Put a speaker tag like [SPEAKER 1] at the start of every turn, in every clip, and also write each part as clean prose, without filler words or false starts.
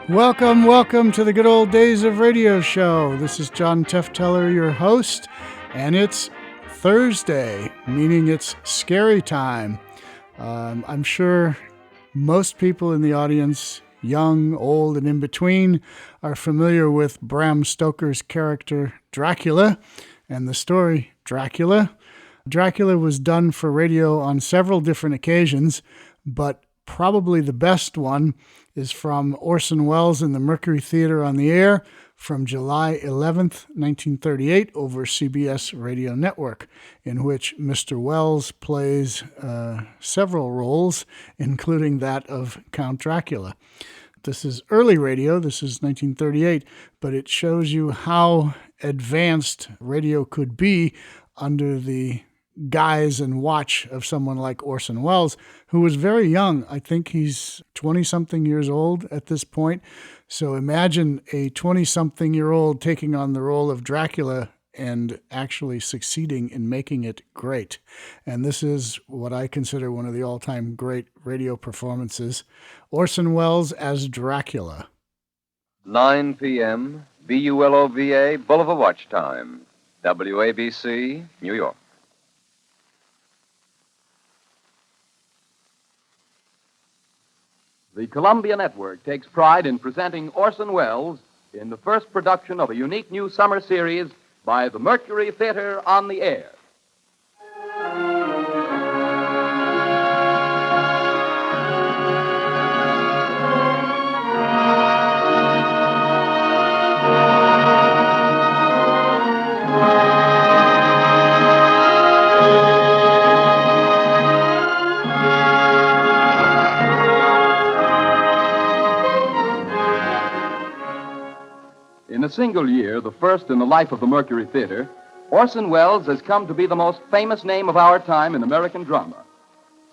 [SPEAKER 1] Welcome to the Good Old Days of Radio show. This is John Tefteller, your host, and it's Thursday, meaning it's scary time. I'm sure most people in the audience, young, old, and in between, are familiar with Bram Stoker's character Dracula and the story Dracula. Dracula was done for radio on several different occasions, but probably the best one is from Orson Welles in the Mercury Theatre on the Air from July 11th, 1938 over CBS Radio Network, in which Mr. Welles plays several roles, including that of Count Dracula. This is early radio, this is 1938, but it shows you how advanced radio could be under the guise and watch of someone like Orson Welles, who was very young. I think he's 20-something years old at this point. So imagine a 20-something-year-old taking on the role of Dracula and actually succeeding in making it great. And this is what I consider one of the all-time great radio performances. Orson Welles as Dracula.
[SPEAKER 2] 9 p.m., BULOVA, Boulevard Watch Time, WABC, New York.
[SPEAKER 3] The Columbia Network takes pride in presenting Orson Welles in the first production of a unique new summer series by the Mercury Theatre on the Air. In a single year, the first in the life of the Mercury Theatre, Orson Welles has come to be the most famous name of our time in American drama.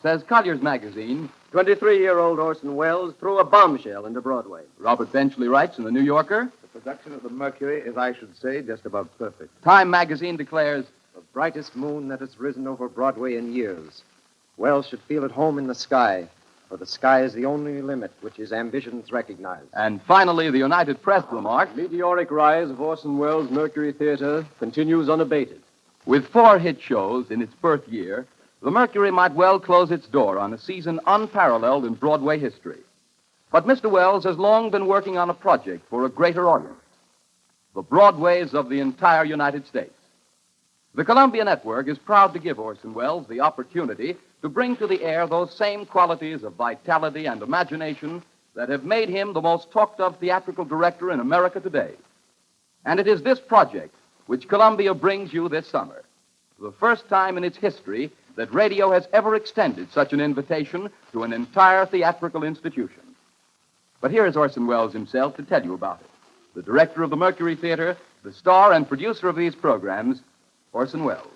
[SPEAKER 3] Says Collier's Magazine,
[SPEAKER 4] 23-year-old Orson Welles threw a bombshell into Broadway.
[SPEAKER 3] Robert Benchley writes in the New Yorker,
[SPEAKER 5] The production of the Mercury is, I should say, just about perfect.
[SPEAKER 3] Time Magazine declares,
[SPEAKER 4] The brightest moon that has risen over Broadway in years. Welles should feel at home in the sky, for the sky is the only limit which his ambitions recognize.
[SPEAKER 3] and finally the United Press remarked,
[SPEAKER 6] Meteoric rise of Orson Welles' Mercury Theatre continues unabated.
[SPEAKER 3] with 4 hit shows in its birth year, the Mercury might well close its door on a season unparalleled in Broadway history. But Mr. Welles has long been working on a project for a greater audience, the Broadways of the entire United States. The Columbia Network is proud to give Orson Welles the opportunity to bring to the air those same qualities of vitality and imagination that have made him the most talked-of theatrical director in America today. And it is this project which Columbia brings you this summer, the first time in its history that radio has ever extended such an invitation to an entire theatrical institution. But here is Orson Welles himself to tell you about it. The director of the Mercury Theatre, the star and producer of these programs, Orson Welles.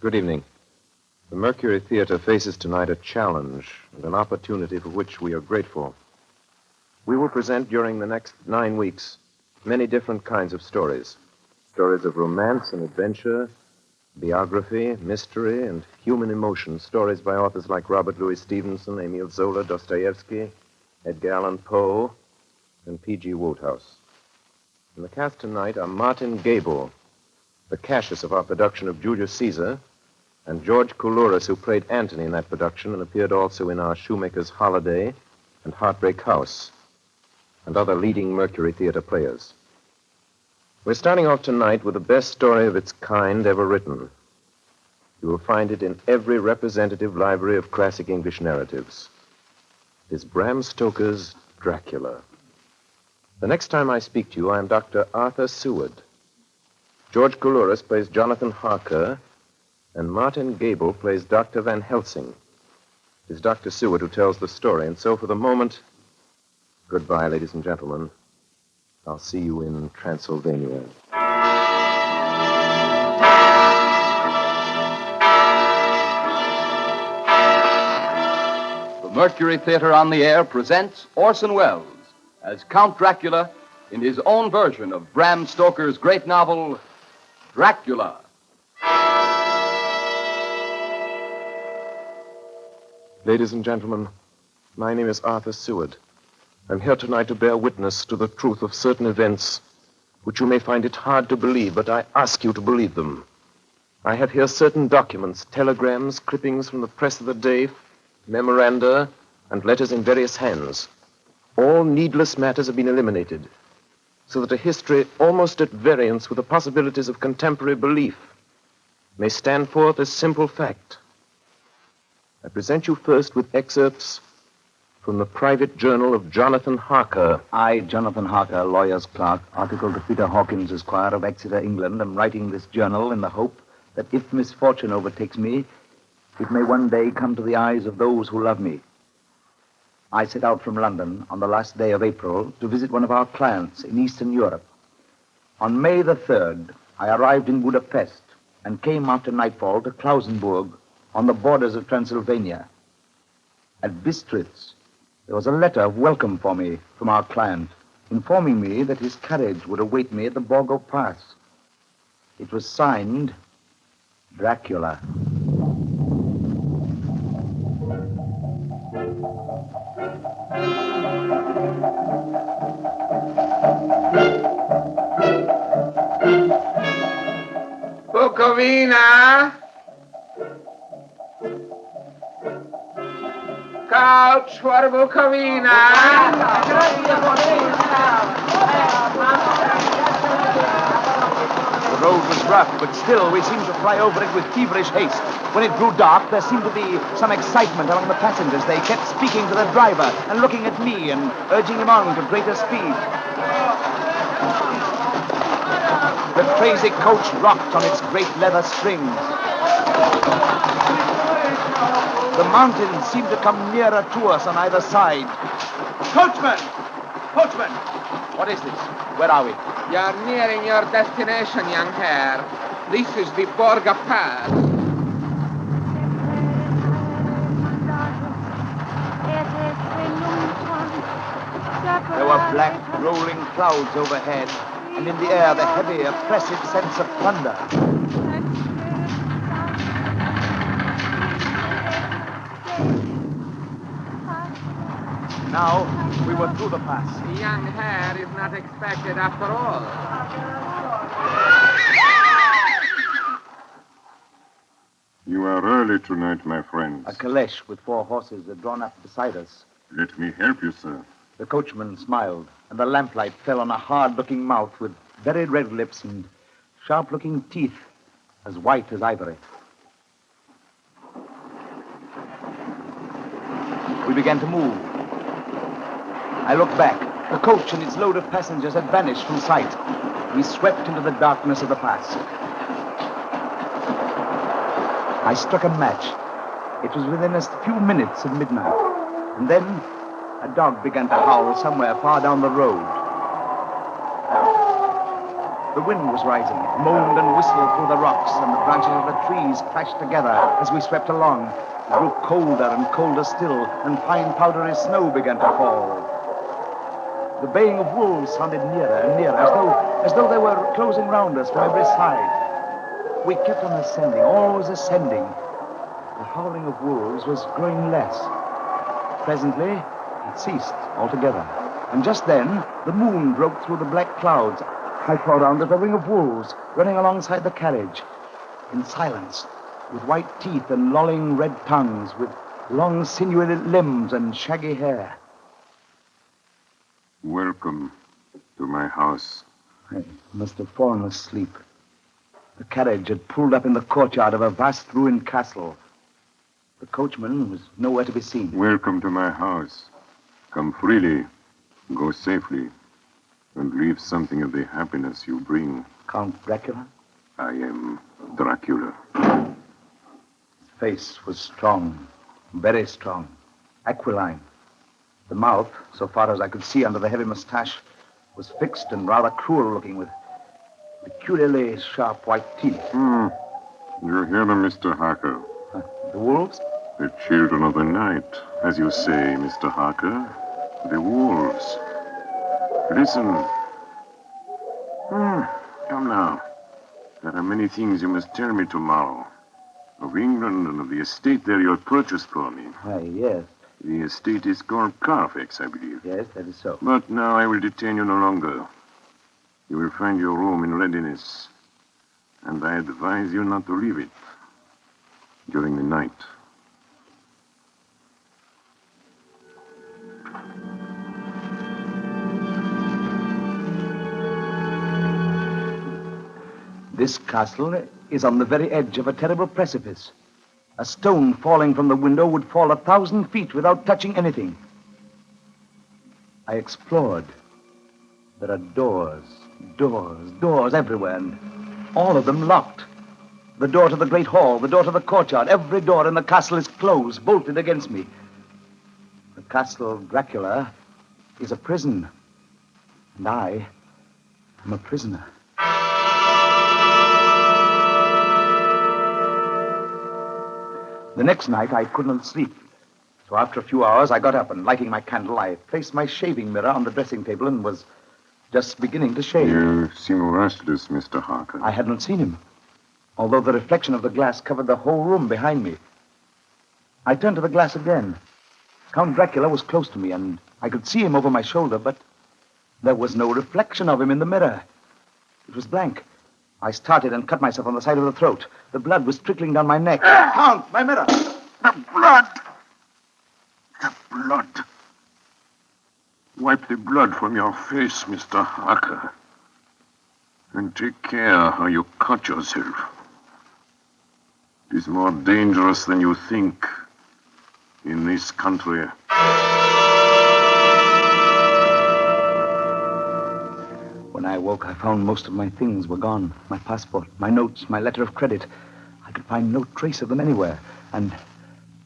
[SPEAKER 7] Good evening. The Mercury Theatre faces tonight a challenge and an opportunity for which we are grateful. We will present during the next 9 weeks many different kinds of stories. Stories of romance and adventure, biography, mystery, and human emotion. Stories by authors like Robert Louis Stevenson, Emile Zola, Dostoevsky, Edgar Allan Poe, and P.G. Wodehouse. In the cast tonight are Martin Gable, the Cassius of our production of Julius Caesar, and George Coulouris, who played Antony in that production and appeared also in our Shoemaker's Holiday and Heartbreak House, and other leading Mercury Theatre players. We're starting off tonight with the best story of its kind ever written. You will find it in every representative library of classic English narratives. It is Bram Stoker's Dracula. The next time I speak to you, I am Dr. Arthur Seward. George Coulouris plays Jonathan Harker, and Martin Gable plays Dr. Van Helsing. It is Dr. Seward who tells the story, and so for the moment, goodbye, ladies and gentlemen. I'll see you in Transylvania.
[SPEAKER 3] The Mercury Theatre on the Air presents Orson Welles as Count Dracula in his own version of Bram Stoker's great novel, Dracula.
[SPEAKER 7] Ladies and gentlemen, my name is Arthur Seward. I'm here tonight to bear witness to the truth of certain events which you may find it hard to believe, but I ask you to believe them. I have here certain documents, telegrams, clippings from the press of the day, memoranda, and letters in various hands. All needless matters have been eliminated, so that a history almost at variance with the possibilities of contemporary belief may stand forth as simple fact. I present you first with excerpts from the private journal of Jonathan Harker.
[SPEAKER 8] I, Jonathan Harker, lawyer's clerk, article to Peter Hawkins, Esquire of Exeter, England, am writing this journal in the hope that if misfortune overtakes me, it may one day come to the eyes of those who love me. I set out from London on the last day of April to visit one of our clients in Eastern Europe. On May the 3rd, I arrived in Budapest and came after nightfall to Klausenburg on the borders of Transylvania. At Bistritz, there was a letter of welcome for me from our client, informing me that his carriage would await me at the Borgo Pass. It was signed Dracula.
[SPEAKER 9] Bukovina! Couch for Bukovina!
[SPEAKER 8] The road was rough, but still we seemed to fly over it with feverish haste. When it grew dark, there seemed to be some excitement among the passengers. They kept speaking to the driver and looking at me and urging him on to greater speed. The crazy coach rocked on its great leather springs. The mountains seemed to come nearer to us on either side. Coachman! Coachman! What is this? Where are we?
[SPEAKER 9] You're nearing your destination, young hare. This is the Borgo Pass.
[SPEAKER 8] There were black, rolling clouds overhead, and in the air the heavy, oppressive sense of thunder. Now, we were through the pass.
[SPEAKER 9] The young hare is not expected after all.
[SPEAKER 10] You are early tonight, my friends.
[SPEAKER 8] A caleche with 4 horses had drawn up beside us.
[SPEAKER 10] Let me help you, sir.
[SPEAKER 8] The coachman smiled, and the lamplight fell on a hard-looking mouth with very red lips and sharp-looking teeth as white as ivory. We began to move. I looked back. The coach and its load of passengers had vanished from sight. We swept into the darkness of the pass. I struck a match. It was within a few minutes of midnight. And then a dog began to howl somewhere far down the road. The wind was rising. It moaned and whistled through the rocks, and the branches of the trees crashed together as we swept along. It grew colder and colder still, and fine powdery snow began to fall. The baying of wolves sounded nearer and nearer, as though they were closing round us from every side. We kept on ascending, always ascending. The howling of wolves was growing less. Presently, it ceased altogether. And just then, the moon broke through the black clouds. I saw around it a ring of wolves running alongside the carriage, in silence, with white teeth and lolling red tongues, with long sinewy limbs and shaggy hair.
[SPEAKER 10] Welcome to my house.
[SPEAKER 8] I must have fallen asleep. The carriage had pulled up in the courtyard of a vast ruined castle. The coachman was nowhere to be seen.
[SPEAKER 10] Welcome to my house. Come freely, go safely, and leave something of the happiness you bring.
[SPEAKER 8] Count Dracula?
[SPEAKER 10] I am Dracula.
[SPEAKER 8] His face was strong, very strong, aquiline. The mouth, so far as I could see under the heavy mustache, was fixed and rather cruel-looking, with peculiarly sharp white teeth.
[SPEAKER 10] You hear them, Mr. Harker.
[SPEAKER 8] The wolves?
[SPEAKER 10] The children of the night, as you say, Mr. Harker. The wolves. Listen. Come now. There are many things you must tell me tomorrow. Of England and of the estate there you have purchased for me.
[SPEAKER 8] Yes.
[SPEAKER 10] The estate is called Carfax, I believe.
[SPEAKER 8] Yes, that is so.
[SPEAKER 10] But now I will detain you no longer. You will find your room in readiness. And I advise you not to leave it during the night.
[SPEAKER 8] This castle is on the very edge of a terrible precipice. A stone falling from the window would fall 1,000 feet without touching anything. I explored. There are doors everywhere, and all of them locked. The door to the great hall, the door to the courtyard, every door in the castle is closed, bolted against me. The castle of Dracula is a prison, and I am a prisoner. The next night, I could not sleep. So after a few hours, I got up and, lighting my candle, I placed my shaving mirror on the dressing table and was just beginning to shave.
[SPEAKER 10] You seem restless, Mr. Harker.
[SPEAKER 8] I had not seen him, although the reflection of the glass covered the whole room behind me. I turned to the glass again. Count Dracula was close to me, and I could see him over my shoulder, but there was no reflection of him in the mirror. It was blank. I started and cut myself on the side of the throat. The blood was trickling down my neck. Count, my mirror!
[SPEAKER 10] The blood! The blood! Wipe the blood from your face, Mr. Harker. And take care how you cut yourself. It is more dangerous than you think in this country.
[SPEAKER 8] When I awoke, I found most of my things were gone. My passport, my notes, my letter of credit. I could find no trace of them anywhere. And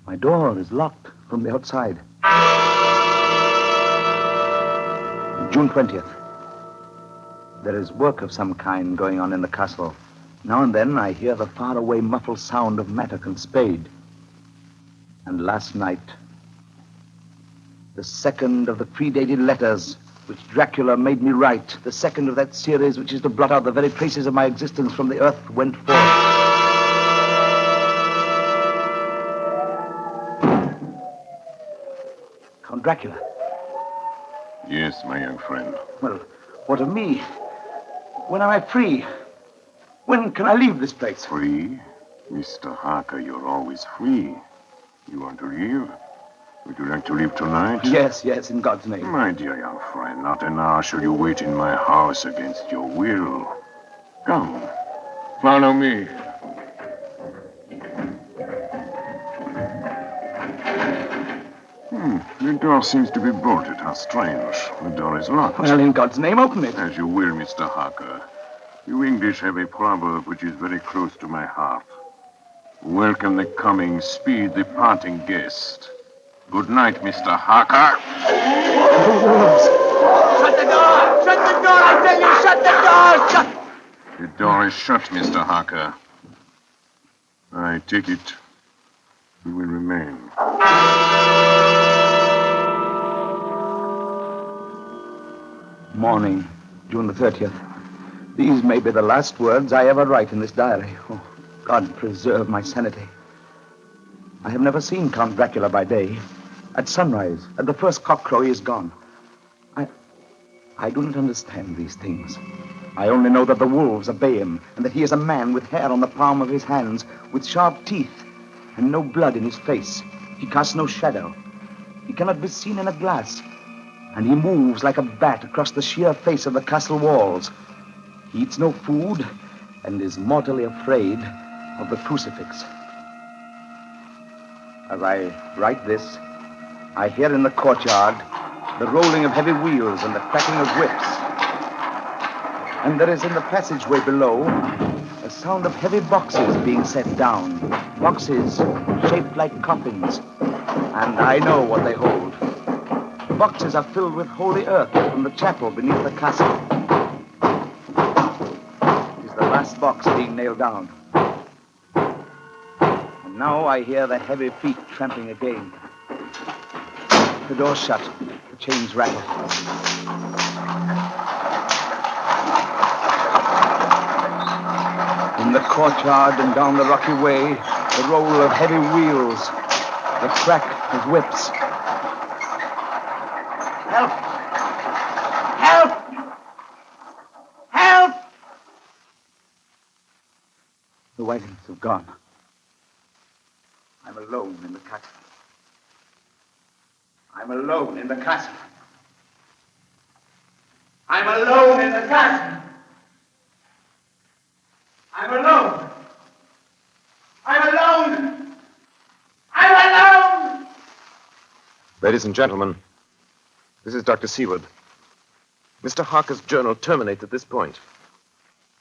[SPEAKER 8] my door is locked from the outside. June 20th. There is work of some kind going on in the castle. Now and then I hear the faraway muffled sound of mattock and spade. And last night, the second of the predated letters which Dracula made me write, the second of that series which is to blot out the very traces of my existence from the earth, went forth. Count Dracula.
[SPEAKER 10] Yes, my young friend.
[SPEAKER 8] Well, what of me? When am I free? When can I leave this place?
[SPEAKER 10] Free? Mr. Harker, you're always free. You want to leave? Would you like to leave tonight?
[SPEAKER 8] Yes, in God's name.
[SPEAKER 10] My dear young friend, not an hour shall you wait in my house against your will. Come, follow me. The door seems to be bolted. How strange. The door is locked.
[SPEAKER 8] Well, in God's name, open it.
[SPEAKER 10] As you will, Mr. Harker. You English have a proverb which is very close to my heart. Welcome the coming, speed the parting guest. Good night, Mr. Harker.
[SPEAKER 8] Shut the door! Shut the door! I tell you, shut the door! Shut!
[SPEAKER 10] The door is shut, Mr. Harker. I take it you will remain.
[SPEAKER 8] Morning, June the 30th. These may be the last words I ever write in this diary. Oh, God preserve my sanity. I have never seen Count Dracula by day. At sunrise, at the first cockcrow, he is gone. I do not understand these things. I only know that the wolves obey him, and that he is a man with hair on the palm of his hands, with sharp teeth, and no blood in his face. He casts no shadow. He cannot be seen in a glass, and he moves like a bat across the sheer face of the castle walls. He eats no food, and is mortally afraid of the crucifix. As I write this, I hear in the courtyard the rolling of heavy wheels and the cracking of whips. And there is in the passageway below a sound of heavy boxes being set down. Boxes shaped like coffins. And I know what they hold. The boxes are filled with holy earth from the chapel beneath the castle. It is the last box being nailed down. And now I hear the heavy feet tramping again. The door's shut. The chains rattle. In the courtyard and down the rocky way, the roll of heavy wheels, the crack of whips, Help! Help! Help! The wagons have gone. I'm alone in the castle. I'm alone in the castle. I'm alone in the castle. I'm alone. I'm alone. I'm alone.
[SPEAKER 7] Ladies and gentlemen, this is Dr. Seward. Mr. Harker's journal terminates at this point.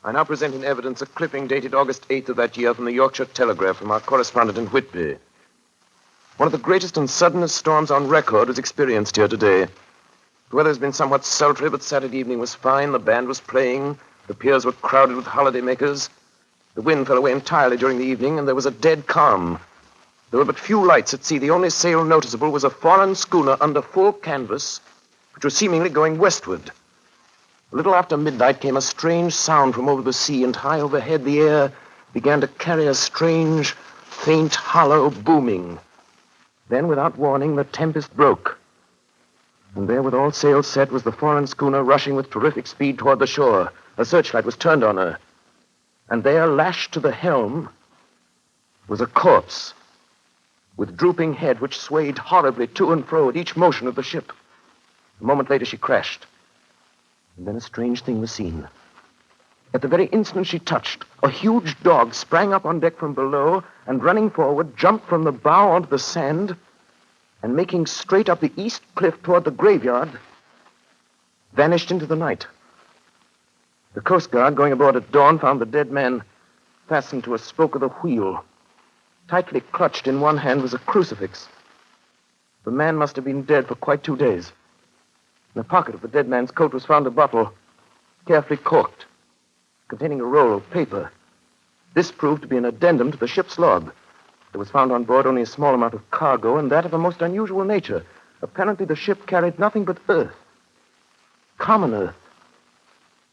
[SPEAKER 7] I now present in evidence a clipping dated August 8th of that year from the Yorkshire Telegraph from our correspondent in Whitby. One of the greatest and suddenest storms on record was experienced here today. The weather has been somewhat sultry, but Saturday evening was fine. The band was playing. The piers were crowded with holidaymakers. The wind fell away entirely during the evening, and there was a dead calm. There were but few lights at sea. The only sail noticeable was a foreign schooner under full canvas, which was seemingly going westward. A little after midnight came a strange sound from over the sea, and high overhead the air began to carry a strange, faint, hollow booming. Then, without warning, the tempest broke. And there, with all sails set, was the foreign schooner rushing with terrific speed toward the shore. A searchlight was turned on her. And there, lashed to the helm, was a corpse, with drooping head which swayed horribly to and fro at each motion of the ship. A moment later, she crashed. And then a strange thing was seen. At the very instant she touched, a huge dog sprang up on deck from below and, running forward, jumped from the bow onto the sand and, making straight up the east cliff toward the graveyard, vanished into the night. The Coast Guard, going aboard at dawn, found the dead man fastened to a spoke of the wheel. Tightly clutched in one hand was a crucifix. The man must have been dead for quite 2 days. In the pocket of the dead man's coat was found a bottle, carefully corked, containing a roll of paper. This proved to be an addendum to the ship's log. There was found on board only a small amount of cargo, and that of a most unusual nature. Apparently the ship carried nothing but earth, common earth,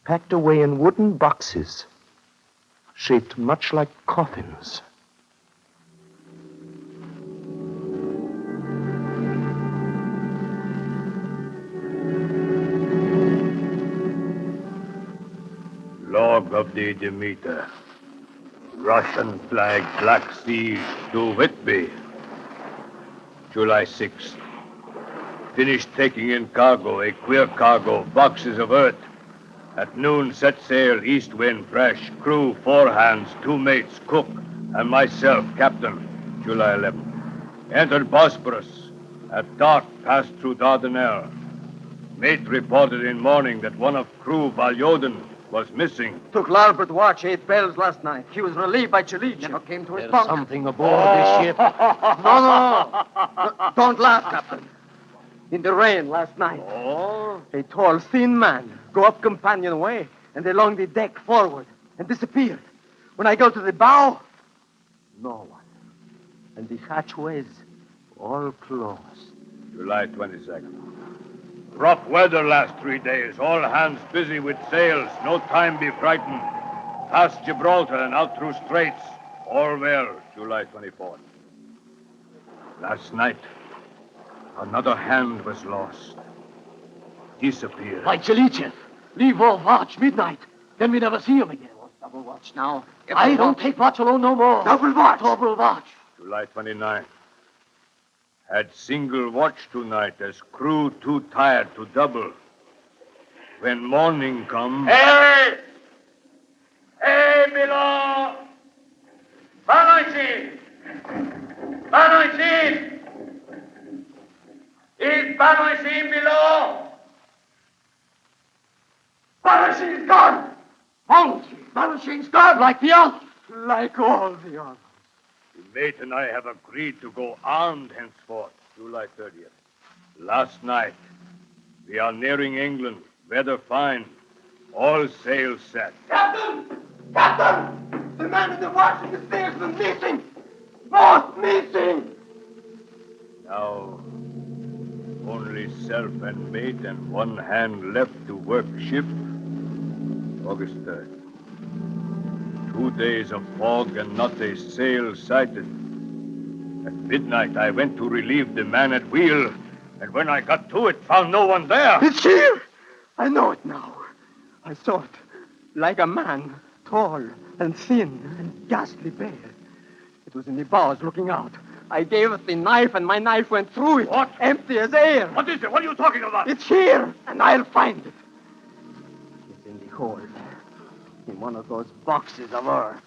[SPEAKER 7] packed away in wooden boxes, shaped much like coffins.
[SPEAKER 11] Log of the Demeter. Russian flag, Black Sea to Whitby. July 6th. Finished taking in cargo, a queer cargo, boxes of earth. At noon, set sail, east wind, fresh. Crew, 4 hands, 2 mates, cook, and myself, captain. July 11th. Entered Bosporus. At dark, passed through Dardanelles. Mate reported in morning that one of crew, Valjoden, was missing.
[SPEAKER 12] Took larboard watch, 8 bells last night. He was relieved by Chelich. Never came to his
[SPEAKER 11] There's
[SPEAKER 12] bunk.
[SPEAKER 11] something aboard this ship.
[SPEAKER 12] No. Don't laugh, Captain. In the rain last night.
[SPEAKER 11] Oh?
[SPEAKER 12] A tall, thin man go up companionway and along the deck forward and disappeared. When I go to the bow, no one. And the hatchways all closed.
[SPEAKER 11] July 22nd. Rough weather last 3 days. All hands busy with sails. No time be frightened. Past Gibraltar and out through straits. All well. July 24th. Last night, another hand was lost. Disappeared.
[SPEAKER 12] By Chelichev. Leave off watch midnight. Then we never see him again. Double watch now. I don't take watch alone no more. Double watch. Double watch.
[SPEAKER 11] July 29th. Had single watch tonight as crew too tired to double. When morning come...
[SPEAKER 8] Hey! Hey, below! Banoisin! Banoisin! Is Banoisin below? Banoisin is gone! Banoisin's gone like the others.
[SPEAKER 12] Like all the others.
[SPEAKER 11] The mate and I have agreed to go armed henceforth, July 30th. Last night, we are nearing England. Weather fine. All sails set.
[SPEAKER 8] Captain! Captain! The man in the watch in the stairs is missing! Both missing!
[SPEAKER 11] Now, only self and mate and 1 hand left to work ship. August 3rd. 2 days of fog and not a sail sighted. At midnight, I went to relieve the man at wheel. And when I got to it, found no one there.
[SPEAKER 12] It's here! I know it now. I saw it. Like a man, tall and thin and ghastly pale. It was in the boughs looking out. I gave it the knife, and my knife went through it.
[SPEAKER 11] What?
[SPEAKER 12] Empty as air.
[SPEAKER 11] What is it? What are you talking about?
[SPEAKER 12] It's here, and I'll find it. It's in the hold. In one of those boxes of earth.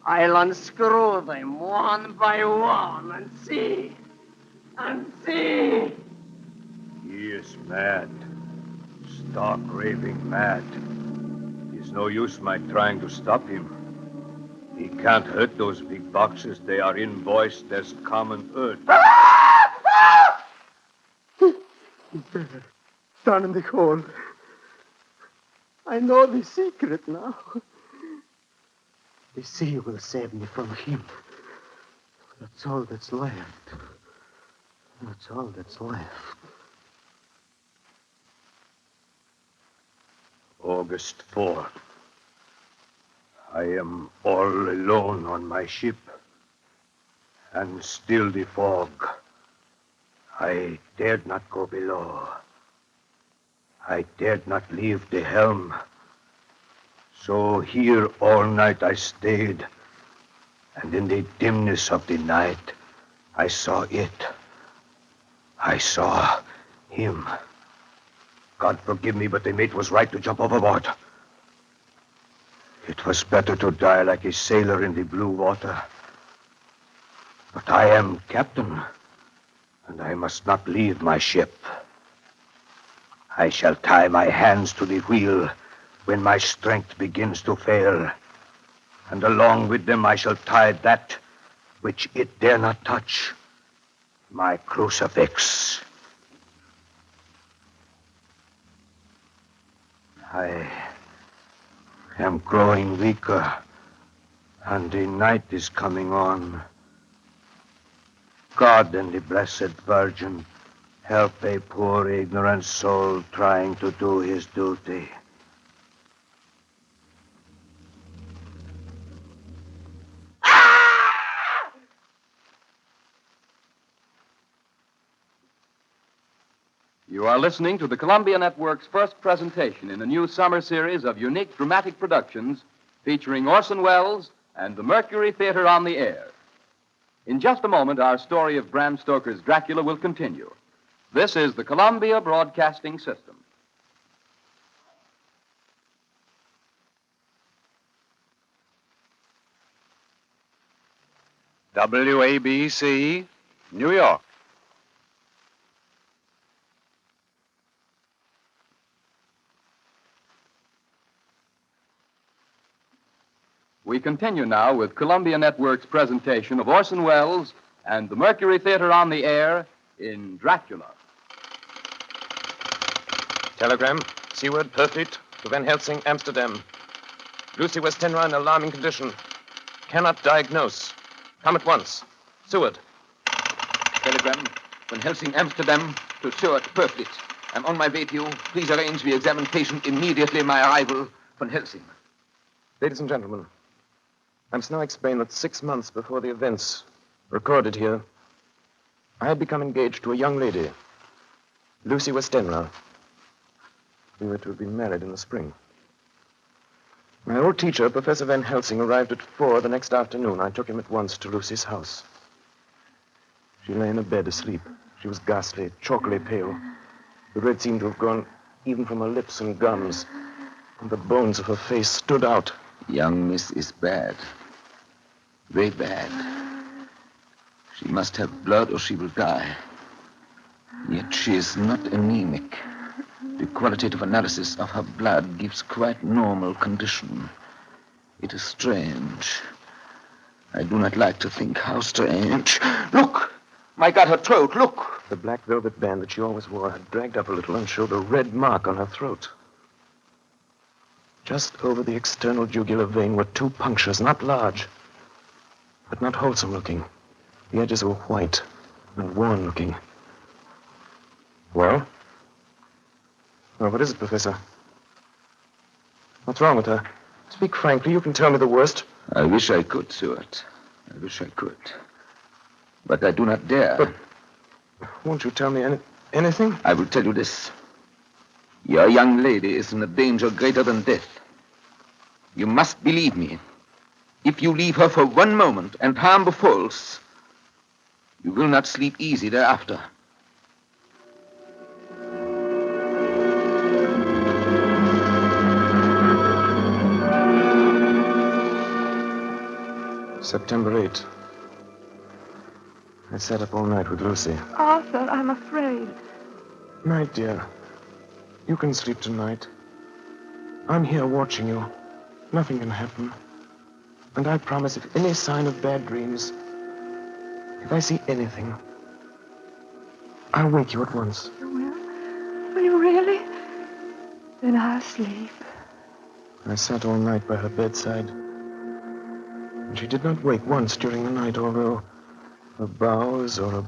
[SPEAKER 12] I'll unscrew them one by one and see. And see.
[SPEAKER 11] He is mad. Stark raving mad. It's no use my trying to stop him. He can't hurt those big boxes. They are invoiced as common earth.
[SPEAKER 12] He's there, down in the hold. I know the secret now. The sea will save me from him. That's all that's left. That's all that's left.
[SPEAKER 11] August 4th. I am all alone on my ship, and still the fog. I dared not go below. I dared not leave the helm. So here all night I stayed, and in the dimness of the night, I saw it. I saw him. God forgive me, but the mate was right to jump overboard. It was better to die like a sailor in the blue water. But I am captain, and I must not leave my ship. I shall tie my hands to the wheel when my strength begins to fail, and along with them I shall tie that which it dare not touch, my crucifix. I am growing weaker, and the night is coming on. God and the Blessed Virgin help a poor ignorant soul trying to do his duty.
[SPEAKER 3] You are listening to the Columbia Network's first presentation in a new summer series of unique dramatic productions featuring Orson Welles and the Mercury Theatre on the air. In just a moment, our story of Bram Stoker's Dracula will continue. This is the Columbia Broadcasting System.
[SPEAKER 7] WABC, New York.
[SPEAKER 3] We continue now with Columbia Network's presentation of Orson Welles and the Mercury Theatre on the air in Dracula.
[SPEAKER 7] Telegram, Seaward, Perfleet, to Van Helsing, Amsterdam. Lucy Westenra in alarming condition. Cannot diagnose. Come at once. Seward.
[SPEAKER 9] Telegram, Van Helsing, Amsterdam, to Seward, Perfleet. I'm on my way to you. Please arrange the examination immediately my arrival, Van Helsing.
[SPEAKER 7] Ladies and gentlemen, I must now explain that 6 months before the events recorded here, I had become engaged to a young lady, Lucy Westenra. We were to have been married in the spring. My old teacher, Professor Van Helsing, arrived at 4 the next afternoon. I took him at once to Lucy's house. She lay in a bed asleep. She was ghastly, chalkily pale. The red seemed to have gone even from her lips and gums, and the bones of her face stood out.
[SPEAKER 9] Young miss is bad. Very bad. She must have blood or she will die. Yet she is not anemic. The qualitative analysis of her blood gives quite normal condition. It is strange. I do not like to think how strange. Look! My God, her throat, look!
[SPEAKER 7] The black velvet band that she always wore had dragged up a little and showed a red mark on her throat. Just over the external jugular vein were 2 punctures, not large, but not wholesome looking. The edges were white and worn looking. Well? Well, what is it, Professor? What's wrong with her? Speak frankly. You can tell me the worst.
[SPEAKER 9] I wish I could, Seward. I wish I could. But I do not dare.
[SPEAKER 7] Won't you tell me anything?
[SPEAKER 9] I will tell you this. Your young lady is in a danger greater than death. You must believe me. If you leave her for one moment and harm befalls, you will not sleep easy thereafter.
[SPEAKER 7] September 8th. I sat up all night with Lucy.
[SPEAKER 13] Arthur, I'm afraid.
[SPEAKER 7] Night, dear. You can sleep tonight. I'm here watching you. Nothing can happen. And I promise if any sign of bad dreams, if I see anything, I'll wake you at once.
[SPEAKER 13] You will? Will you really? Then I'll sleep.
[SPEAKER 7] I sat all night by her bedside. And she did not wake once during the night, although a boughs or a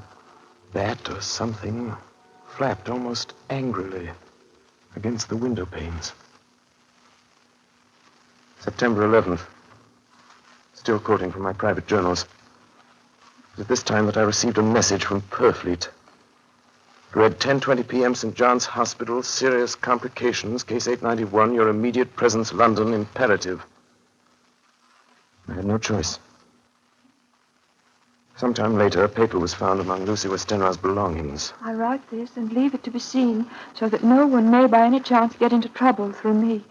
[SPEAKER 7] bat or something flapped almost angrily against the window panes. September 11th. Still quoting from my private journals. It was at this time that I received a message from Purfleet. It read, 10:20 p.m., St. John's Hospital, serious complications, case 891, your immediate presence, London, imperative. I had no choice. Sometime later, a paper was found among Lucy Westenra's belongings.
[SPEAKER 13] I write this and leave it to be seen so that no one may by any chance get into trouble through me.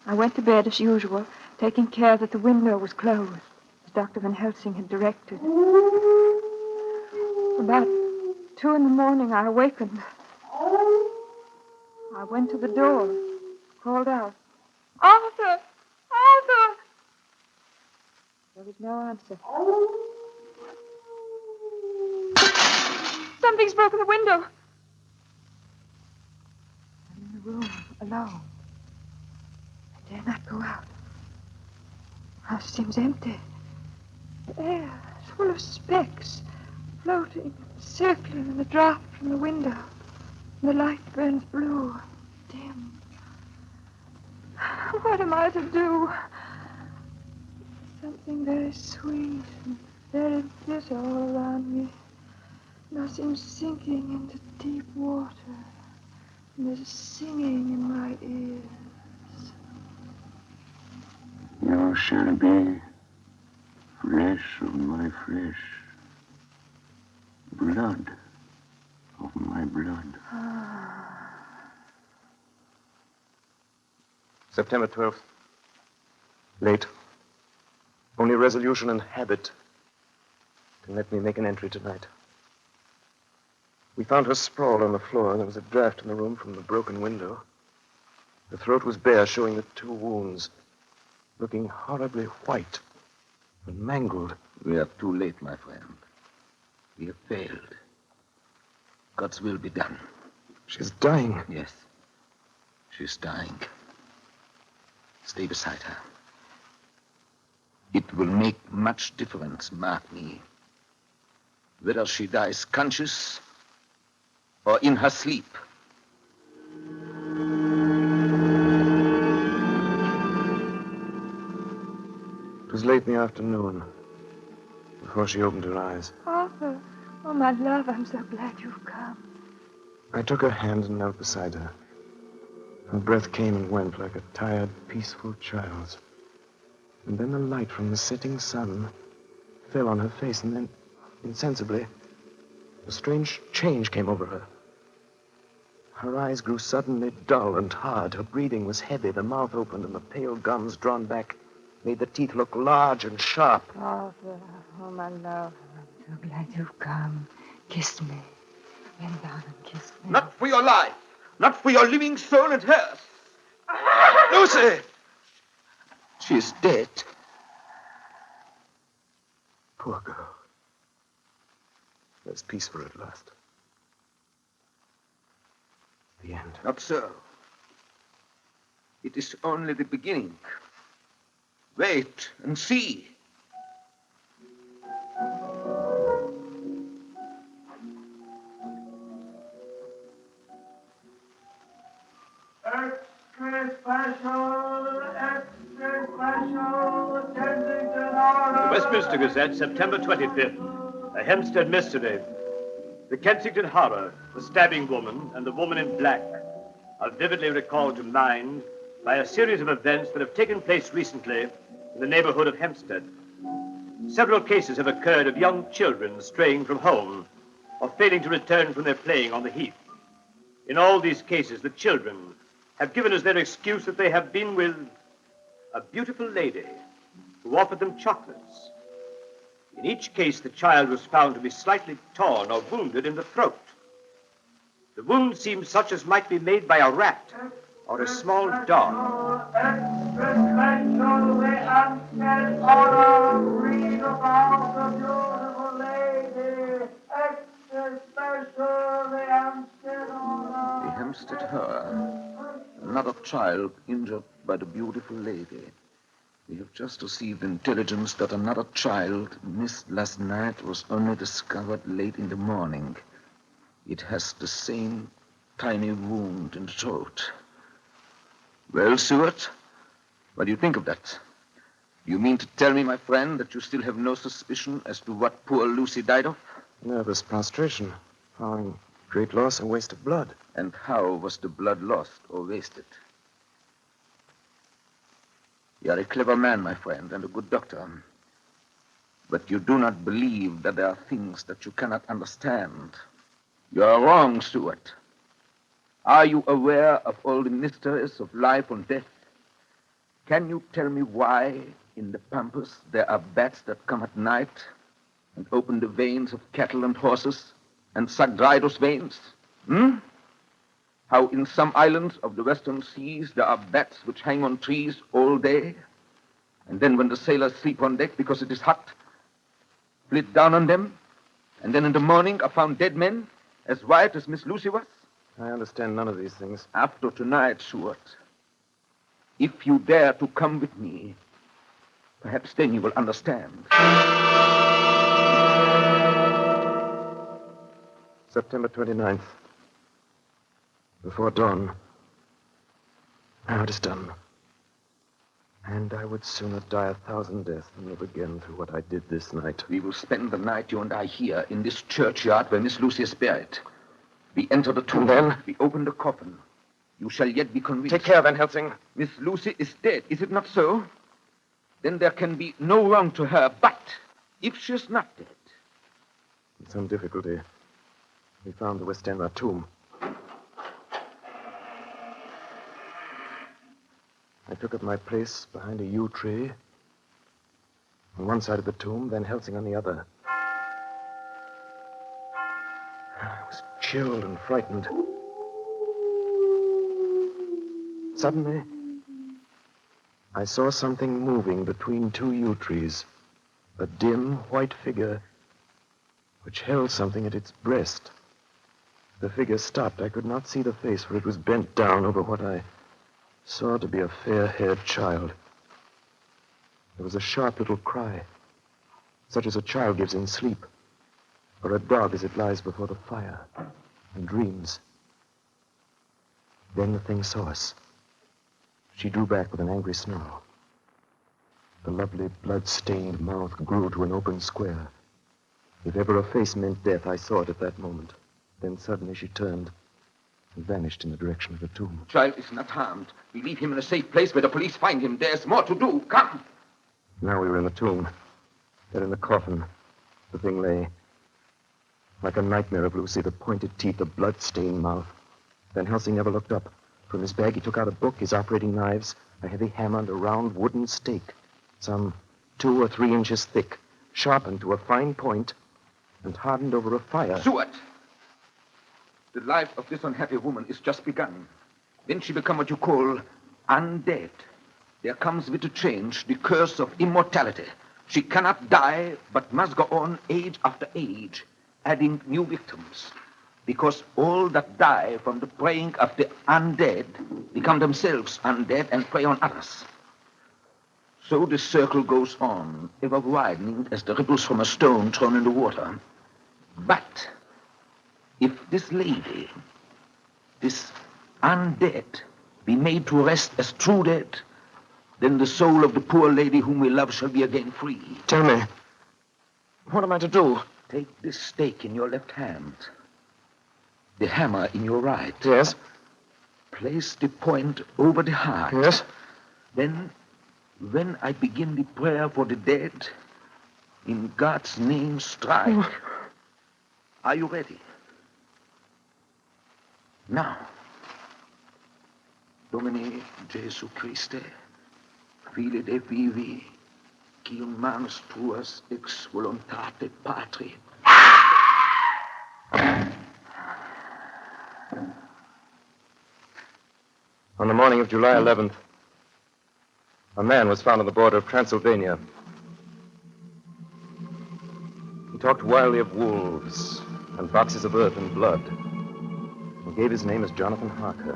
[SPEAKER 13] I went to bed as usual, taking care that the window was closed, as Dr. Van Helsing had directed. About 2 a.m, I awakened. I went to the door, called out, "Arthur! Arthur!" There was no answer. Something's broken the window. I'm in the room, alone. I dare not go out. The house seems empty. The air is full of specks, floating, circling in the draught from the window. And the light burns blue, dim. What am I to do? Something very sweet and very bitter all around me. And I seem sinking into deep water. And there's a singing in my ears.
[SPEAKER 10] You shall be flesh of my flesh, blood of my blood.
[SPEAKER 7] September 12th. Late. Only resolution and habit can let me make an entry tonight. We found her sprawled on the floor. There was a draft in the room from the broken window. The throat was bare, showing the 2 wounds, looking horribly white and mangled.
[SPEAKER 9] We are too late, my friend. We have failed. God's will be done.
[SPEAKER 7] She's dying.
[SPEAKER 9] Yes. She's dying. Stay beside her. It will make much difference, mark me, whether she dies conscious or in her sleep.
[SPEAKER 7] It was late in the afternoon before she opened her eyes.
[SPEAKER 13] Arthur, oh, my love, I'm so glad you've come.
[SPEAKER 7] I took her hand and knelt beside her. Her breath came and went like a tired, peaceful child's. And then the light from the setting sun fell on her face, and then, insensibly, a strange change came over her. Her eyes grew suddenly dull and hard. Her breathing was heavy. The mouth opened, and the pale gums, drawn back, made the teeth look large and sharp.
[SPEAKER 13] Arthur, oh, my love, I'm so glad you've come. Kiss me. Bend down and kiss me.
[SPEAKER 9] Not for your life. Not for your living soul and hers. Lucy! She's dead.
[SPEAKER 7] Poor girl. There's peace for her at last. The end.
[SPEAKER 9] Not so. It is only the beginning. Wait and see.
[SPEAKER 11] The Westminster Gazette, September 25th. A Hempstead mystery. The Kensington horror, the stabbing woman, and the woman in black are vividly recalled to mind by a series of events that have taken place recently in the neighborhood of Hampstead. Several cases have occurred of young children straying from home or failing to return from their playing on the heath. In all these cases, the children have given as their excuse that they have been with a beautiful lady who offered them chocolates. In each case, the child was found to be slightly torn or wounded in the throat. The wound seemed such as might be made by a rat or a small dog.
[SPEAKER 9] The Hampstead horror. Another child injured by the beautiful lady. We have just received intelligence that another child missed last night was only discovered late in the morning. It has the same tiny wound in the throat. Well, Stuart, what do you think of that? You mean to tell me, my friend, that you still have no suspicion as to what poor Lucy died of?
[SPEAKER 7] Nervous prostration, following great loss and waste of blood.
[SPEAKER 9] And how was the blood lost or wasted? You are a clever man, my friend, and a good doctor. But you do not believe that there are things that you cannot understand. You are wrong, Stuart. Are you aware of all the mysteries of life and death? Can you tell me why in the pampas there are bats that come at night and open the veins of cattle and horses and suck dry those veins? How in some islands of the western seas there are bats which hang on trees all day, and then when the sailors sleep on deck because it is hot, flit down on them, and then in the morning are found dead men as white as Miss Lucy was?
[SPEAKER 7] I understand none of these things.
[SPEAKER 9] After tonight, Stuart, if you dare to come with me, perhaps then you will understand.
[SPEAKER 7] September 29th. Before dawn. Now it is done. And I would sooner die 1,000 deaths than live again through what I did this night.
[SPEAKER 9] We will spend the night, you and I, here, in this churchyard where Miss Lucy is buried. We enter the tomb.
[SPEAKER 7] And then?
[SPEAKER 9] We open the coffin. You shall yet be convinced.
[SPEAKER 7] Take care, Van Helsing.
[SPEAKER 9] Miss Lucy is dead, is it not so? Then there can be no wrong to her. But if she is not dead...
[SPEAKER 7] With some difficulty, we found the Westenra tomb. I took up my place behind a yew tree. On one side of the tomb, Van Helsing on the other. I was chilled and frightened. Suddenly, I saw something moving between two yew trees. A dim, white figure which held something at its breast. The figure stopped. I could not see the face, for it was bent down over what I saw to be a fair-haired child. There was a sharp little cry, such as a child gives in sleep, or a dog as it lies before the fire and dreams. Then the thing saw us. She drew back with an angry snarl. The lovely blood-stained mouth grew to an open square. If ever a face meant death, I saw it at that moment. Then suddenly she turned and vanished in the direction of the tomb.
[SPEAKER 9] The child is not harmed. We leave him in a safe place where the police find him. There's more to do. Come.
[SPEAKER 7] Now we were in the tomb. Then in the coffin, the thing lay. Like a nightmare of Lucy, the pointed teeth, the blood-stained mouth. Van Helsing never looked up. From his bag, he took out a book, his operating knives, a heavy hammer, and a round wooden stake, some 2 or 3 inches thick, sharpened to a fine point, and hardened over a fire.
[SPEAKER 9] Stuart! The life of this unhappy woman is just begun. Then she become what you call undead. There comes with the change the curse of immortality. She cannot die, but must go on age after age, adding new victims. Because all that die from the preying of the undead become themselves undead and prey on others. So the circle goes on, ever widening as the ripples from a stone thrown in the water. But if this lady, this undead, be made to rest as true dead, then the soul of the poor lady whom we love shall be again free.
[SPEAKER 7] Tell me, what am I to do?
[SPEAKER 9] Take this stake in your left hand the hammer in your right.
[SPEAKER 7] Yes.
[SPEAKER 9] Place the point over the heart.
[SPEAKER 7] Yes.
[SPEAKER 9] Then, when I begin the prayer for the dead, in God's name strike. Are you ready? Now, Domine Jesu Christe, Fili Dei vivi, qui in manus tuas ex voluntate Patri.
[SPEAKER 7] On the morning of July 11th, a man was found on the border of Transylvania. He talked wildly of wolves and boxes of earth and blood. He gave his name as Jonathan Harker.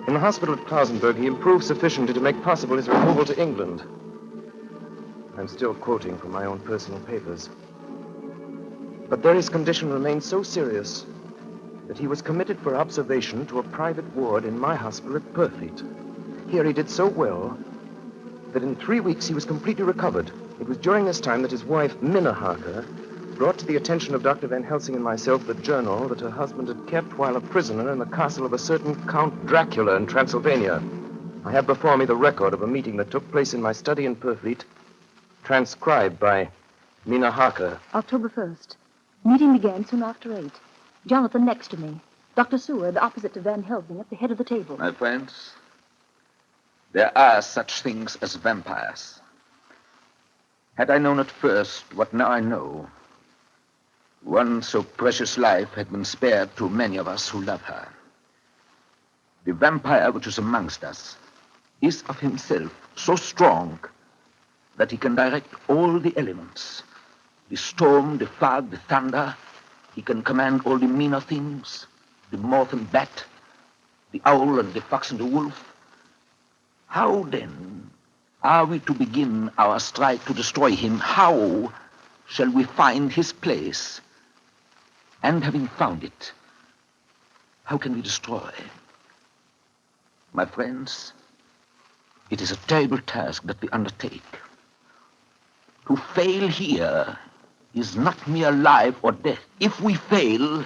[SPEAKER 7] In the hospital at Klausenberg, he improved sufficiently to make possible his removal to England. I'm still quoting from my own personal papers. But there his condition remained so serious that he was committed for observation to a private ward in my hospital at Purfleet. Here he did so well that in 3 weeks he was completely recovered. It was during this time that his wife, Minna Harker, brought to the attention of Dr. Van Helsing and myself the journal that her husband had kept while a prisoner in the castle of a certain Count Dracula in Transylvania. I have before me the record of a meeting that took place in my study in Purfleet, transcribed by Minna Harker.
[SPEAKER 14] October 1st. Meeting began soon after 8. Jonathan next to me. Dr. Seward opposite to Van Helsing at the head of the table.
[SPEAKER 9] My friends, there are such things as vampires. Had I known at first what now I know, one so precious life had been spared to many of us who love her. The vampire which is amongst us is of himself so strong that he can direct all the elements, the storm, the fog, the thunder. He can command all the meaner things, the moth and bat, the owl and the fox and the wolf. How, then, are we to begin our strike to destroy him? How shall we find his place? And having found it, how can we destroy? My friends, it is a terrible task that we undertake. To fail here is not mere life or death. If we fail,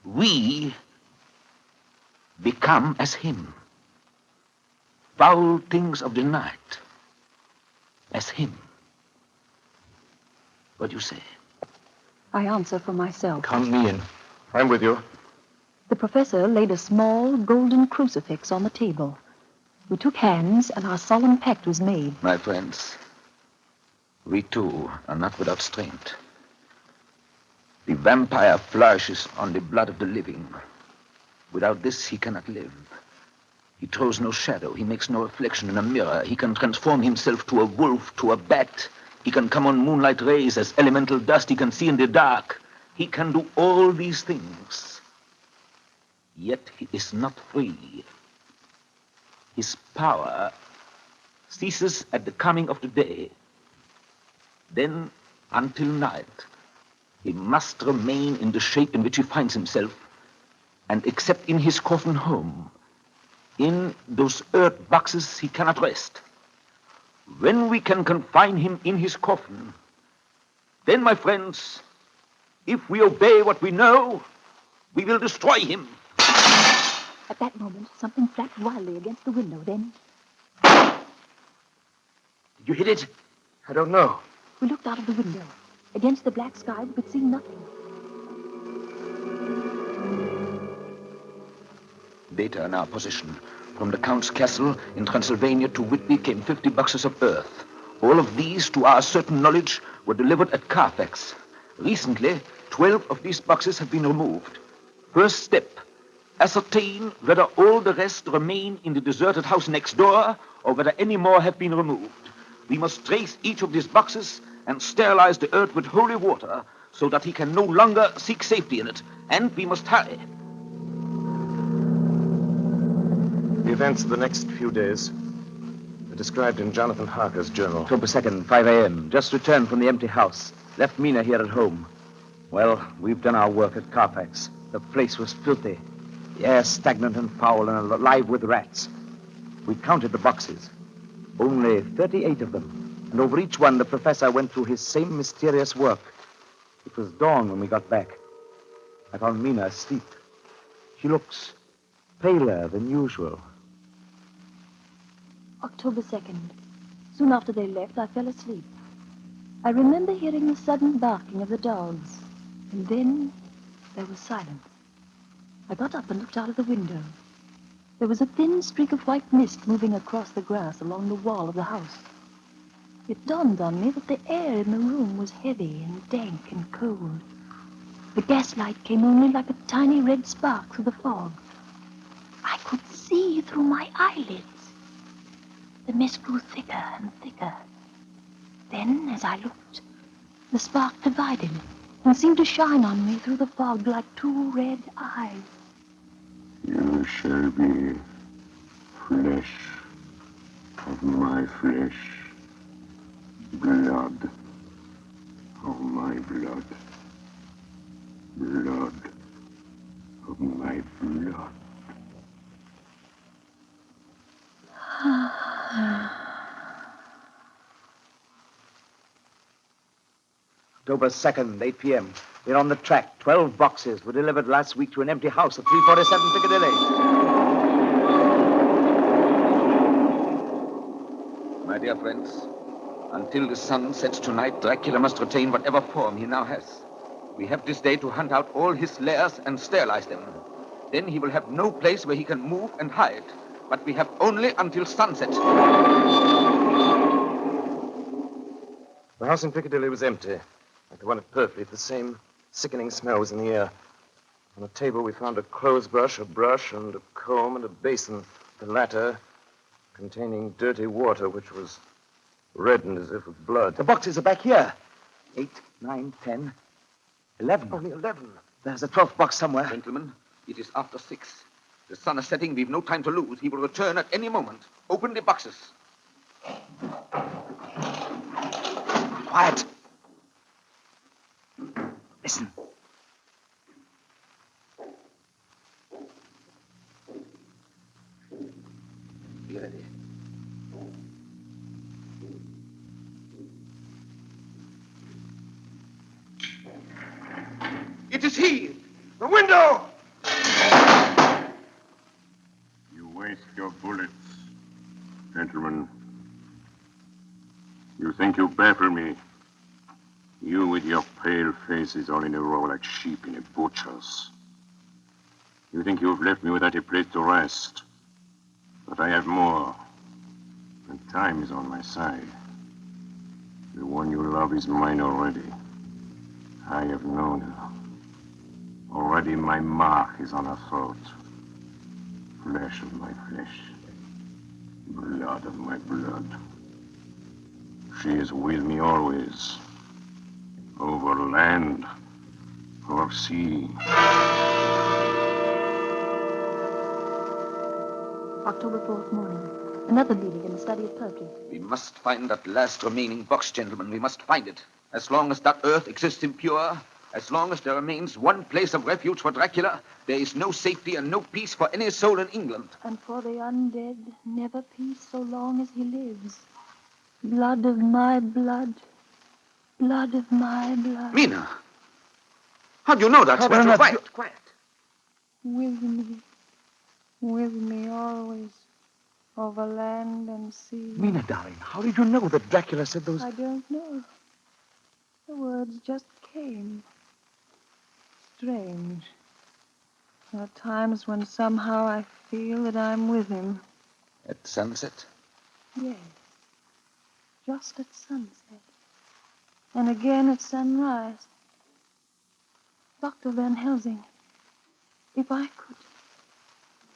[SPEAKER 9] we become as him. Foul things of the night, as him. What do you say?
[SPEAKER 14] I answer for myself.
[SPEAKER 7] Count me in. I'm with you.
[SPEAKER 14] The professor laid a small golden crucifix on the table. We took hands, and our solemn pact was made.
[SPEAKER 9] My friends, we too are not without strength. The vampire flourishes on the blood of the living. Without this, he cannot live. He throws no shadow. He makes no reflection in a mirror. He can transform himself to a wolf, to a bat. He can come on moonlight rays as elemental dust. He can see in the dark. He can do all these things. Yet he is not free. His power ceases at the coming of the day. Then, until night, he must remain in the shape in which he finds himself, and except in his coffin home, in those earth boxes, he cannot rest. When we can confine him in his coffin, then, my friends, if we obey what we know, we will destroy him.
[SPEAKER 14] At that moment, something flapped wildly against the window. Then...
[SPEAKER 9] Did you hit it?
[SPEAKER 7] I don't know.
[SPEAKER 14] We looked out of the window. Against the black sky, we could see nothing.
[SPEAKER 9] Data in our possession. From the Count's castle in Transylvania to Whitby came 50 boxes of earth. All of these, to our certain knowledge, were delivered at Carfax. Recently, 12 of these boxes have been removed. First step, ascertain whether all the rest remain in the deserted house next door or whether any more have been removed. We must trace each of these boxes and sterilize the earth with holy water so that he can no longer seek safety in it. And we must hurry.
[SPEAKER 7] The events of the next few days are described in Jonathan Harker's journal.
[SPEAKER 12] October 2nd, 5 a.m. Just returned from the empty house. Left Mina here at home. Well, we've done our work at Carfax. The place was filthy. The air stagnant and foul and alive with rats. We counted the boxes. Only 38 of them. And over each one, the professor went through his same mysterious work. It was dawn when we got back.
[SPEAKER 8] I found Mina asleep. She looks paler than usual.
[SPEAKER 14] October 2nd. Soon after they left, I fell asleep. I remember hearing the sudden barking of the dogs, and then there was silence. I got up and looked out of the window. There was a thin streak of white mist moving across the grass along the wall of the house. It dawned on me that the air in the room was heavy and dank and cold. The gaslight came only like a tiny red spark through the fog. I could see through my eyelids. The mist grew thicker and thicker. Then, as I looked, the spark divided and seemed to shine on me through the fog like two red eyes.
[SPEAKER 10] You shall be flesh of my flesh, blood of my blood, blood of my blood.
[SPEAKER 8] October 2nd, 8 p.m. We're on the track. 12 boxes were delivered last week to an empty house at 347 Piccadilly.
[SPEAKER 9] My dear friends, until the sun sets tonight, Dracula must retain whatever form he now has. We have this day to hunt out all his lairs and sterilize them. Then he will have no place where he can move and hide. But we have only until sunset.
[SPEAKER 7] The house in Piccadilly was empty. Like the one at Purfleet, the same sickening smell was in the air. On the table, we found a clothes brush, a brush, and a comb, and a basin. The latter containing dirty water, which was reddened as if with blood.
[SPEAKER 8] The boxes are back here. 8, 9, 10, 11.
[SPEAKER 7] Only 11.
[SPEAKER 8] There's a 12th box somewhere.
[SPEAKER 9] Gentlemen, it is after 6. The sun is setting. We've no time to lose. He will return at any moment. Open the boxes.
[SPEAKER 8] Quiet. Listen.
[SPEAKER 9] Be ready. It is he! The window!
[SPEAKER 10] You waste your bullets, gentlemen. You think you baffle me. You with your pale faces all in a row like sheep in a butcher's. You think you've left me without a place to rest. But I have more. And time is on my side. The one you love is mine already. I have known her. Already my mark is on her throat. Flesh of my flesh. Blood of my blood. She is with me always. Over land or sea.
[SPEAKER 14] October 4th morning. Another meeting in the study of poetry.
[SPEAKER 9] We must find that last remaining box, gentlemen. We must find it. As long as that earth exists impure, as long as there remains one place of refuge for Dracula, there is no safety and no peace for any soul in England.
[SPEAKER 14] And for the undead, never peace so long as he lives. Blood of my blood. Blood of my blood.
[SPEAKER 9] Mina! How do you know that? Quiet.
[SPEAKER 13] With me always, over land and sea.
[SPEAKER 8] Mina, darling, how did you know that Dracula said those...
[SPEAKER 13] I don't know. The words just came. Strange. There are times when somehow I feel that I'm with him.
[SPEAKER 9] At sunset?
[SPEAKER 13] Yes. Just at sunset. And again at sunrise. Dr. Van Helsing, if I could...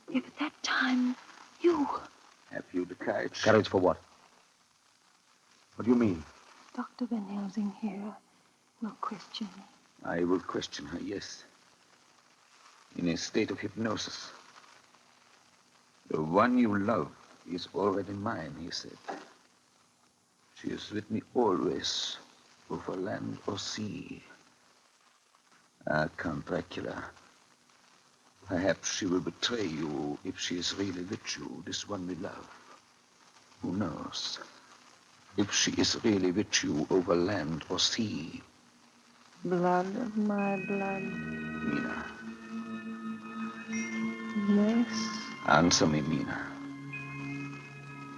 [SPEAKER 13] If at that time you...
[SPEAKER 9] Have you the courage?
[SPEAKER 8] Courage for what? What do you mean?
[SPEAKER 13] Dr. Van Helsing here will question me.
[SPEAKER 9] I will question her, yes. In a state of hypnosis. The one you love is already mine, he said. She is with me always, over land or sea. Ah, Count Dracula. Perhaps she will betray you if she is really with you, this one we love. Who knows? If she is really with you over land or sea.
[SPEAKER 13] Blood of my blood.
[SPEAKER 9] Mina.
[SPEAKER 13] Yes.
[SPEAKER 9] Answer me, Mina.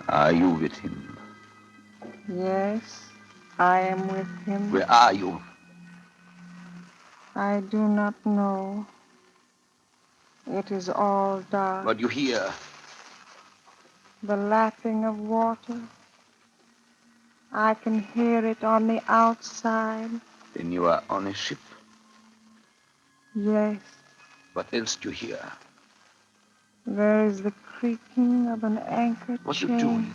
[SPEAKER 9] Are you with him?
[SPEAKER 13] Yes, I am with him.
[SPEAKER 9] Where are you?
[SPEAKER 13] I do not know. It is all dark.
[SPEAKER 9] What do you hear?
[SPEAKER 13] The lapping of water. I can hear it on the outside.
[SPEAKER 9] Then you are on a ship.
[SPEAKER 13] Yes,
[SPEAKER 9] What else do you hear?
[SPEAKER 13] there is the creaking of an anchor
[SPEAKER 9] What are
[SPEAKER 13] chain.
[SPEAKER 9] you doing?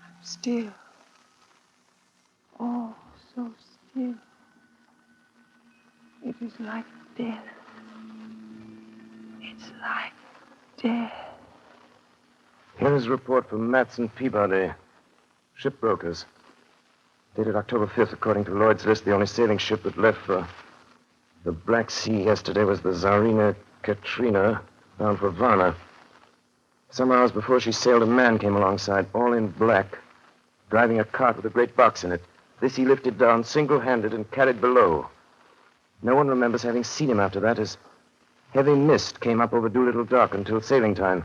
[SPEAKER 13] I'm still. Oh, so still. It is like death. It's like death.
[SPEAKER 7] Here is a report from Matson Peabody, shipbrokers. Dated October 5th, according to Lloyd's list, the only sailing ship that left for the Black Sea yesterday was the Tsarina Katrina, bound for Varna. Some hours before she sailed, a man came alongside, all in black, driving a cart with a great box in it. This he lifted down single-handed and carried below. No one remembers having seen him after that, as heavy mist came up over Doolittle Dock until sailing time.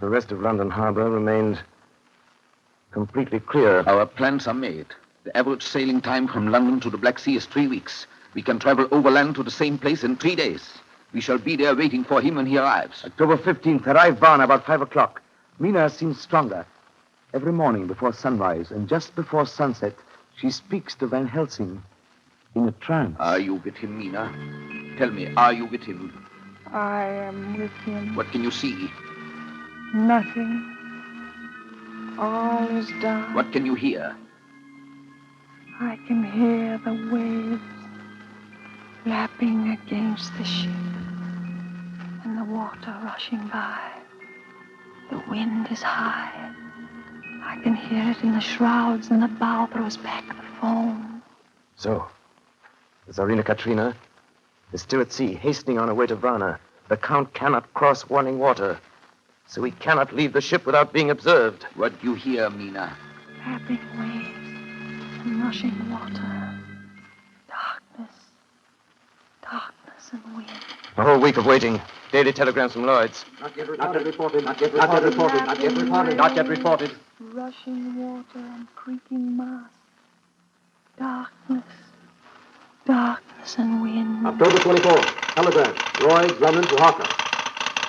[SPEAKER 7] The rest of London Harbor remained completely clear.
[SPEAKER 9] Our plans are made. The average sailing time from London to the Black Sea is 3 weeks. We can travel overland to the same place in 3 days. We shall be there waiting for him when he arrives.
[SPEAKER 8] October 15th, arrived Varna about 5 o'clock. Mina seems stronger. Every morning before sunrise and just before sunset, she speaks to Van Helsing in a trance.
[SPEAKER 9] Are you with him, Mina? Tell me, are you with him?
[SPEAKER 13] I am with him.
[SPEAKER 9] What can you see?
[SPEAKER 13] Nothing. All is dark.
[SPEAKER 9] What can you hear?
[SPEAKER 13] I can hear the waves lapping against the ship and the water rushing by. The wind is high. I can hear it in the shrouds, and the bow throws back the foam.
[SPEAKER 7] So, the Tsarina Katrina is still at sea, hastening on her way to Varna. The Count cannot cross running water, so he cannot leave the ship without being observed.
[SPEAKER 9] What do you hear, Mina?
[SPEAKER 13] Lapping waves and rushing water. Darkness. Darkness and wind.
[SPEAKER 7] A whole week of waiting. Daily telegrams from Lloyd's.
[SPEAKER 12] Not yet reported. Not yet reported. Not yet reported.
[SPEAKER 13] Rushing water and creaking masts. Darkness. Darkness and wind.
[SPEAKER 6] October 24th. Telegram. Lloyd's, London to Harker.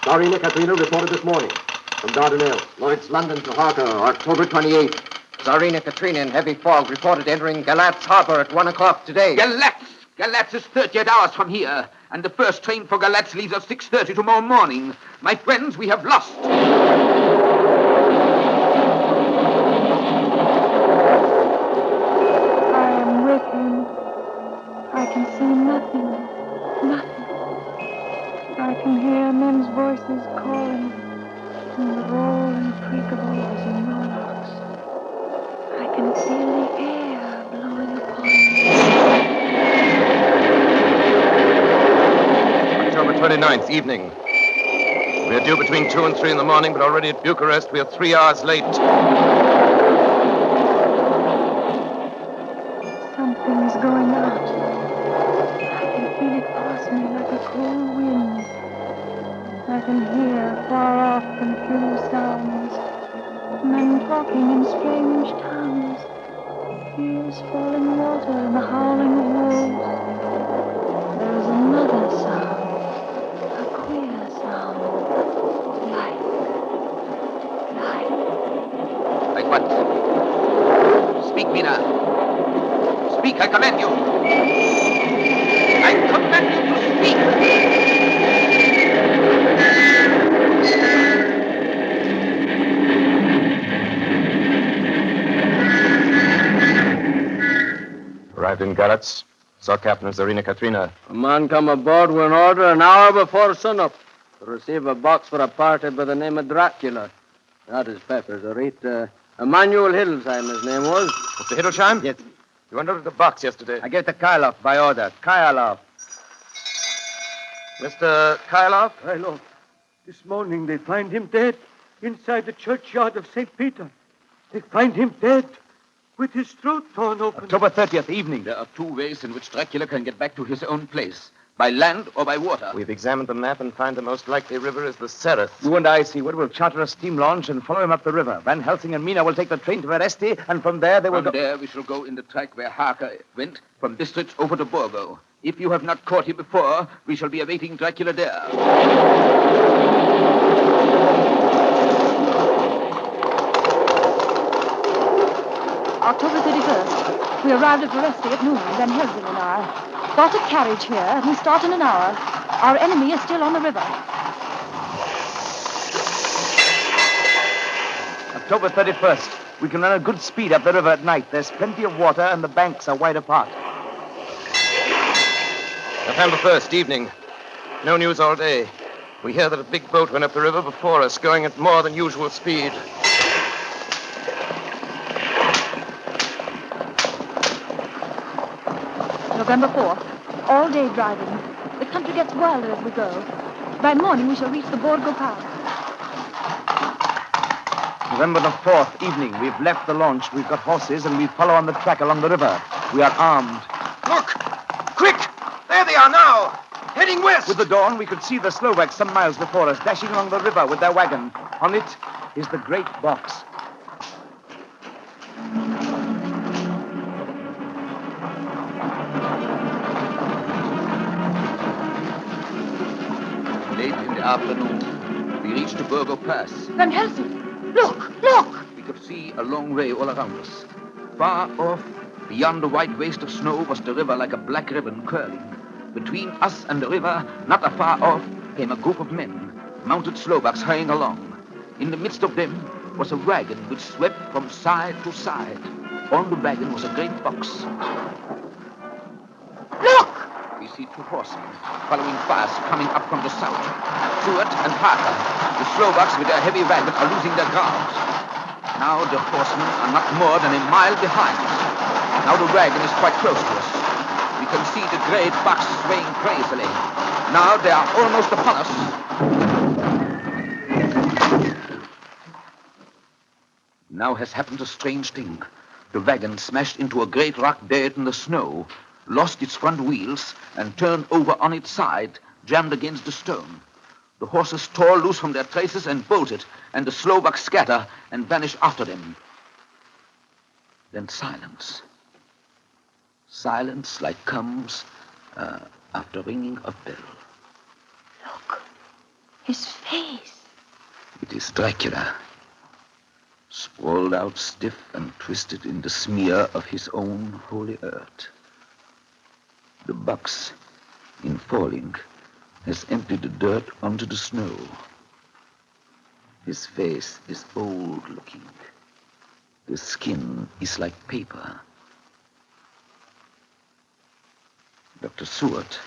[SPEAKER 6] Tsarina Katrina reported this morning from Dardanelles.
[SPEAKER 4] Lloyd's, London to Harker, October 28th. Tsarina Katrina in heavy fog reported entering Galatz Harbor at 1 o'clock today.
[SPEAKER 9] Galatz! Galatz is 38 hours from here, and the first train for Galatz leaves at 6:30 tomorrow morning. My friends, we have lost.
[SPEAKER 13] I am with him. I can see nothing. Nothing. I can hear men's voices calling, and the roll and creak of oars and rowlocks. I can feel the air blowing upon me.
[SPEAKER 7] October 29th, evening. We are due between 2 and 3 in the morning, but already at Bucharest we are 3 hours late.
[SPEAKER 13] Something's going out. I can feel it pass me like a cold wind. I can hear far-off confused sounds. Men talking in strange tongues. Here's falling water and the howling of waves. There is another sound. A queer sound.
[SPEAKER 9] Like what? Speak, Mina. Speak, I command you. I command you to speak.
[SPEAKER 7] Arrived in Galatz. Saw Captain Tsarina Katrina.
[SPEAKER 12] A man come aboard with an order an hour before sunup to receive a box for a party by the name of Dracula. Not his peppers, or eat. Emmanuel Hiddlesheim, his name was.
[SPEAKER 7] Mr. Hiddlesheim?
[SPEAKER 8] Yes.
[SPEAKER 7] You unloaded the box yesterday.
[SPEAKER 8] I gave it to Krylov by order. Krylov.
[SPEAKER 7] Mr. Krylov?
[SPEAKER 11] Krylov. This morning they find him dead inside the churchyard of St. Peter. They find him dead with his throat torn open.
[SPEAKER 8] October 30th, evening.
[SPEAKER 9] There are 2 ways in which Dracula can get back to his own place.
[SPEAKER 3] By land or by water?
[SPEAKER 7] We've examined the map and find the most likely river is the Sereth.
[SPEAKER 8] You and I, Seward, will charter a steam launch and follow him up the river. Van Helsing and Mina will take the train to Veresti, and from there they will
[SPEAKER 3] From there, we shall go in the track where Harker went, from Bistritz over to Borgo. If you have not caught him before, we shall be awaiting Dracula there.
[SPEAKER 14] October 31st. We arrived at Veresti at noon, Van Helsing and I. Got a carriage here, and we start in an hour. Our enemy is still on the river.
[SPEAKER 8] October 31st. We can run at good speed up the river at night. There's plenty of water, and the banks are wide apart.
[SPEAKER 7] November 1st, evening. No news all day. We hear that a big boat went up the river before us, going at more than usual speed.
[SPEAKER 14] November 4th. All day driving. The country gets wilder as we go. By morning, we shall reach the Borgo Pass.
[SPEAKER 8] November the 4th, evening. We've left the launch. We've got horses, and we follow on the track along the river. We are armed.
[SPEAKER 6] Look! Quick! There they are now! Heading west!
[SPEAKER 8] With the dawn, we could see the Slovaks some miles before us, dashing along the river with their wagon. On it is the great box.
[SPEAKER 3] Late in the afternoon, we reached the Borgo Pass.
[SPEAKER 14] Van Helsing! Look! Look!
[SPEAKER 3] We could see a long way all around us. Far off, beyond the white waste of snow, was the river like a black ribbon curling. Between us and the river, not afar off, came a group of men, mounted Slovaks hurrying along. In the midst of them was a wagon which swept from side to side. On the wagon was a great box.
[SPEAKER 14] Look!
[SPEAKER 3] We see two horsemen following fast, coming up from the south. Stuart and Harker. The Slovaks with their heavy wagon are losing their ground. Now the horsemen are not more than a mile behind. Now the wagon is quite close to us. We can see the great box swaying crazily. Now they are almost upon us. Now has happened a strange thing. The wagon smashed into a great rock bed in the snow, lost its front wheels, and turned over on its side, jammed against the stone. The horses tore loose from their traces and bolted, and the Slovaks scatter and vanish after them. Then silence. Silence like comes after ringing a bell.
[SPEAKER 14] Look. His face.
[SPEAKER 3] It is Dracula, sprawled out stiff and twisted in the smear of his own holy earth. The box, in falling, has emptied the dirt onto the snow. His face is old-looking. The skin is like paper. Dr. Seward,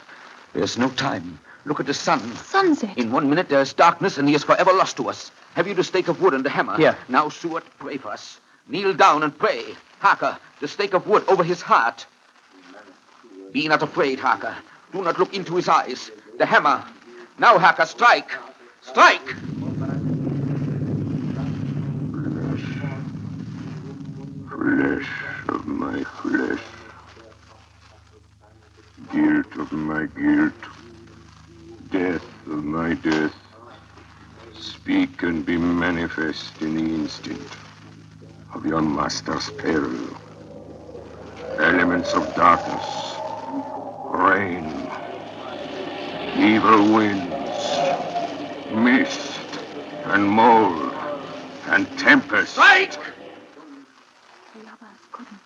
[SPEAKER 3] there's no time. Look at the sun.
[SPEAKER 14] Sunset.
[SPEAKER 3] In 1 minute, there is darkness, and he is forever lost to us. Have you the stake of wood and the hammer?
[SPEAKER 8] Here.
[SPEAKER 3] Now, Seward, pray for us. Kneel down and pray. Harker, the stake of wood over his heart. Be not afraid, Harker. Do not look into his eyes. The hammer. Now, Harker, strike. Strike!
[SPEAKER 10] Flesh of my flesh. Guilt of my guilt. Death of my death. Speak and be manifest in the instant of your master's peril. Elements of darkness. Rain. Evil winds. Mist. And mold. And tempest.
[SPEAKER 6] Strike!
[SPEAKER 14] The others couldn't.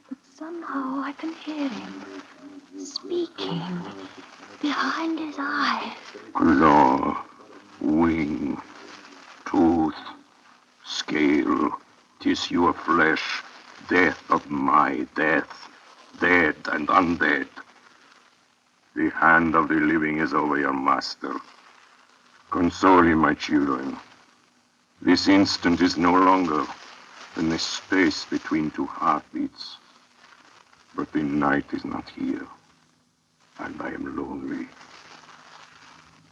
[SPEAKER 14] But somehow I can hear him speaking behind his eyes.
[SPEAKER 10] Claw, wing, tooth, scale, tissue of flesh, death of my death, dead and undead. The hand of the living is over your master. Console him, my children. This instant is no longer than the space between two heartbeats. But the night is not here, and I am lonely.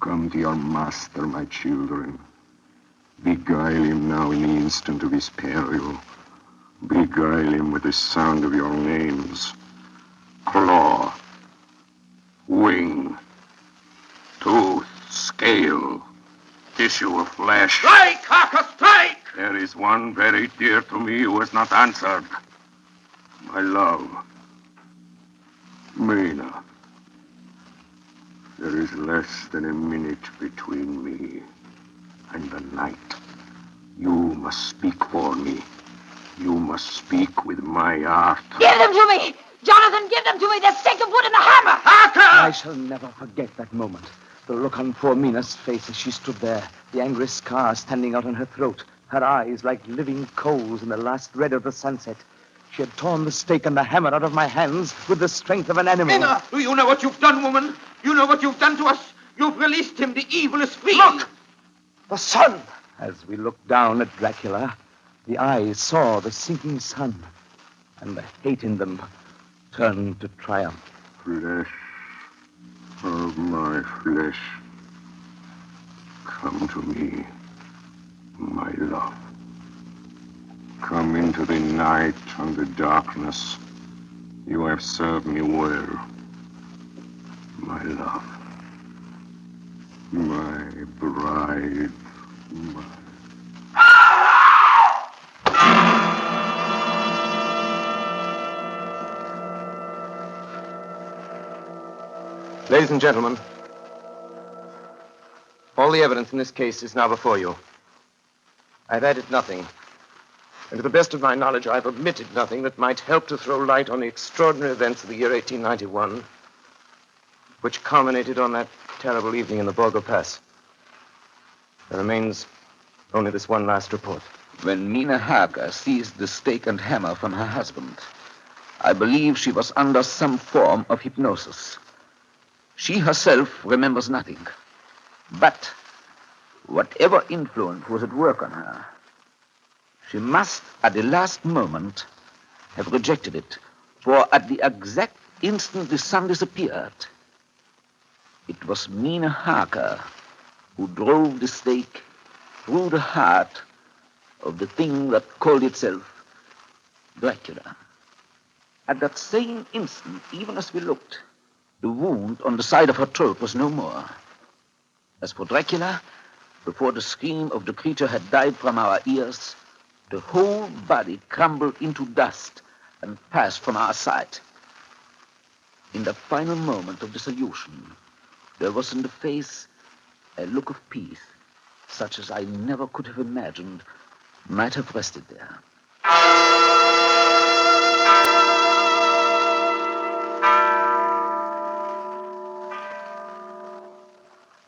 [SPEAKER 10] Come to your master, my children. Beguile him now in the instant of his peril. Beguile him with the sound of your names. Claw, wing, pale tissue of flesh.
[SPEAKER 11] Strike, Harker, strike!
[SPEAKER 10] There is one very dear to me who has not answered. My love, Mina. There is less than a minute between me and the night. You must speak for me. You must speak with my heart.
[SPEAKER 15] Give them to me! Jonathan, give them to me! The stake of wood and the hammer!
[SPEAKER 11] Harker!
[SPEAKER 8] I shall never forget that moment. The look on poor Mina's face as she stood there, the angry scar standing out on her throat, her eyes like living coals in the last red of the sunset. She had torn the stake and the hammer out of my hands with the strength of an animal.
[SPEAKER 11] Mina, do you know what you've done, woman? You know what you've done to us? You've released him, the evil is free.
[SPEAKER 8] Look! The sun! As we looked down at Dracula, the eyes saw the sinking sun, and the hate in them turned to triumph.
[SPEAKER 10] Flesh of my flesh. Come to me, my love. Come into the night and the darkness. You have served me well, my love. My bride, my...
[SPEAKER 7] Ladies and gentlemen, all the evidence in this case is now before you. I've added nothing. And to the best of my knowledge, I've omitted nothing that might help to throw light on the extraordinary events of the year 1891, which culminated on that terrible evening in the Borgo Pass. There remains only this one last report.
[SPEAKER 9] When Mina Harker seized the stake and hammer from her husband, I believe she was under some form of hypnosis. She herself remembers nothing. But whatever influence was at work on her, she must, at the last moment, have rejected it. For at the exact instant the sun disappeared, it was Mina Harker who drove the stake through the heart of the thing that called itself Dracula. At that same instant, even as we looked, the wound on the side of her throat was no more. As for Dracula, before the scream of the creature had died from our ears, the whole body crumbled into dust and passed from our sight. In the final moment of dissolution, there was in the face a look of peace, such as I never could have imagined might have rested there.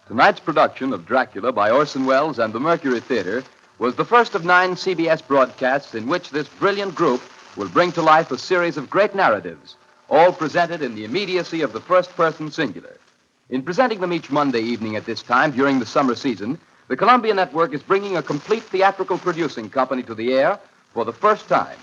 [SPEAKER 3] Tonight's production of Dracula by Orson Welles and the Mercury Theatre was the first of 9 CBS broadcasts in which this brilliant group will bring to life a series of great narratives, all presented in the immediacy of the first-person singular. In presenting them each Monday evening at this time during the summer season, the Columbia Network is bringing a complete theatrical producing company to the air for the first time.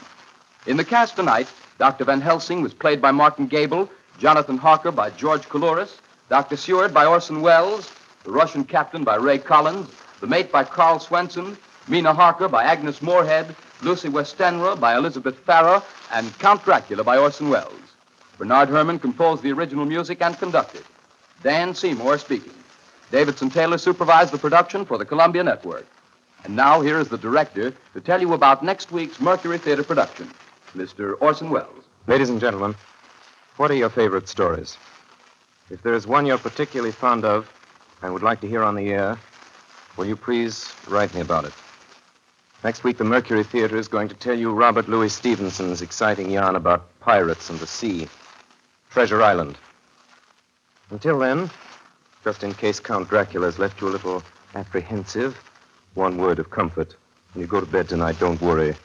[SPEAKER 3] In the cast tonight, Dr. Van Helsing was played by Martin Gable, Jonathan Harker by George Coulouris, Dr. Seward by Orson Welles, the Russian Captain by Ray Collins, the Mate by Carl Swenson, Mina Harker by Agnes Moorehead, Lucy Westenra by Elizabeth Farrer, and Count Dracula by Orson Welles. Bernard Herrmann composed the original music and conducted. Dan Seymour speaking. Davidson Taylor supervised the production for the Columbia Network. And now here is the director to tell you about next week's Mercury Theatre production, Mr. Orson Welles.
[SPEAKER 7] Ladies and gentlemen, what are your favorite stories? If there is one you're particularly fond of and would like to hear on the air, will you please write me about it? Next week, the Mercury Theatre is going to tell you Robert Louis Stevenson's exciting yarn about pirates and the sea, Treasure Island. Until then, just in case Count Dracula has left you a little apprehensive, one word of comfort. When you go to bed tonight, don't worry.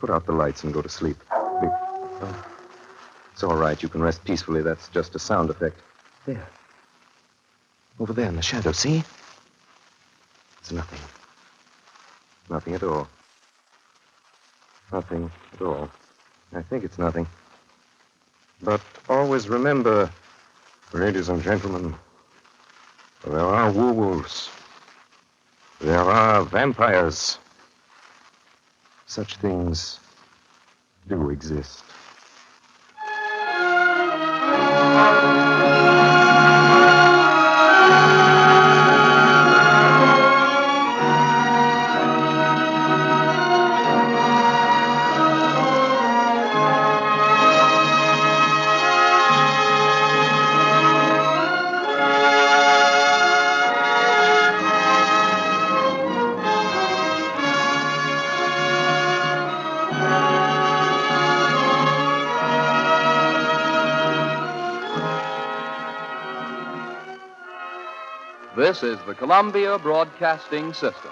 [SPEAKER 7] Put out the lights and go to sleep. It's all right. You can rest peacefully. That's just a sound effect. There. Over there in the shadow, see? It's nothing. Nothing at all. Nothing at all. I think it's nothing. But always remember, ladies and gentlemen, there are werewolves. There are vampires. Such things do exist.
[SPEAKER 3] This is the Columbia Broadcasting System.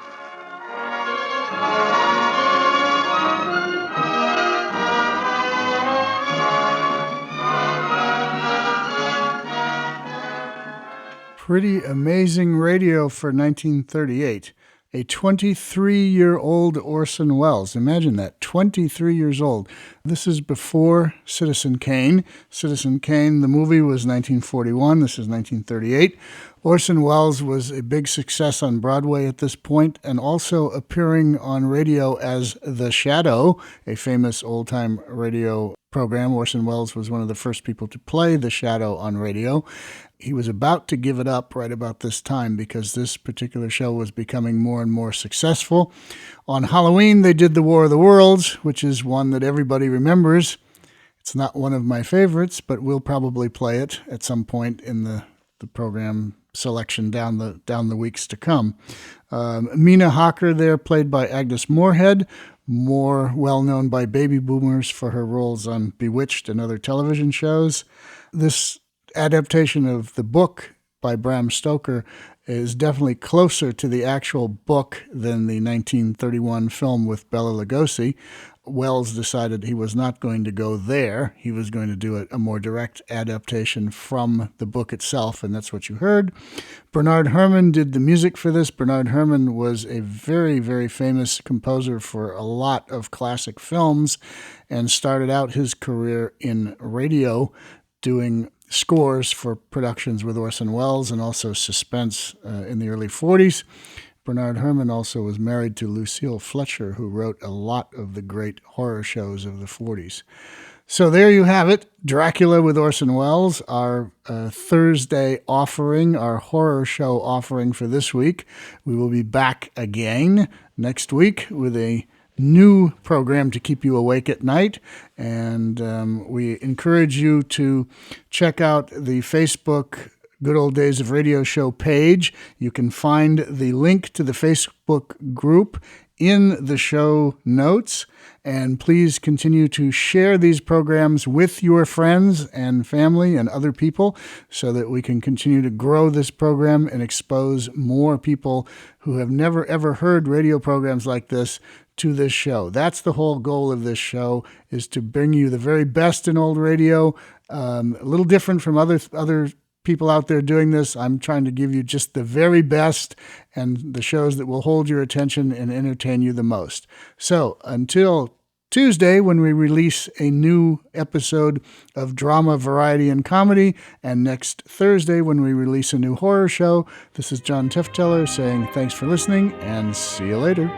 [SPEAKER 1] Pretty amazing radio for 1938. A 23-year-old Orson Welles. Imagine that, 23 years old. This is before Citizen Kane. Citizen Kane, the movie, was 1941. This is 1938. Orson Welles was a big success on Broadway at this point, and also appearing on radio as The Shadow, a famous old-time radio program. Orson Welles was one of the first people to play The Shadow on radio. He was about to give it up right about this time because this particular show was becoming more and more successful. On Halloween, they did The War of the Worlds, which is one that everybody remembers. It's not one of my favorites, but we'll probably play it at some point in the program selection down the weeks to come. Mina Hawker there, played by Agnes Moorehead, more well-known by baby boomers for her roles on Bewitched and other television shows. This adaptation of the book by Bram Stoker is definitely closer to the actual book than the 1931 film with Bela Lugosi. Welles decided he was not going to go there. He was going to do a more direct adaptation from the book itself, and that's what you heard. Bernard Herrmann did the music for this. Bernard Herrmann was a very, very famous composer for a lot of classic films and started out his career in radio doing scores for productions with Orson Welles and also suspense in the early 40s. Bernard Herrmann also was married to Lucille Fletcher, who wrote a lot of the great horror shows of the 40s. So there you have it, Dracula with Orson Welles, our Thursday offering, our horror show offering for this week. We will be back again next week with a new program to keep you awake at night, and we encourage you to check out the Facebook Good Old Days of Radio show page. You can find the link to the Facebook group in the show notes, and please continue to share these programs with your friends and family and other people so that we can continue to grow this program and expose more people who have never ever heard radio programs like this to this show. That's the whole goal of this show, is to bring you the very best in old radio, a little different from other people out there doing this. I'm trying to give you just the very best and the shows that will hold your attention and entertain you the most. So until Tuesday, when we release a new episode of Drama, Variety, and Comedy, and next Thursday when we release a new horror show, this is John Tefteller saying thanks for listening and see you later.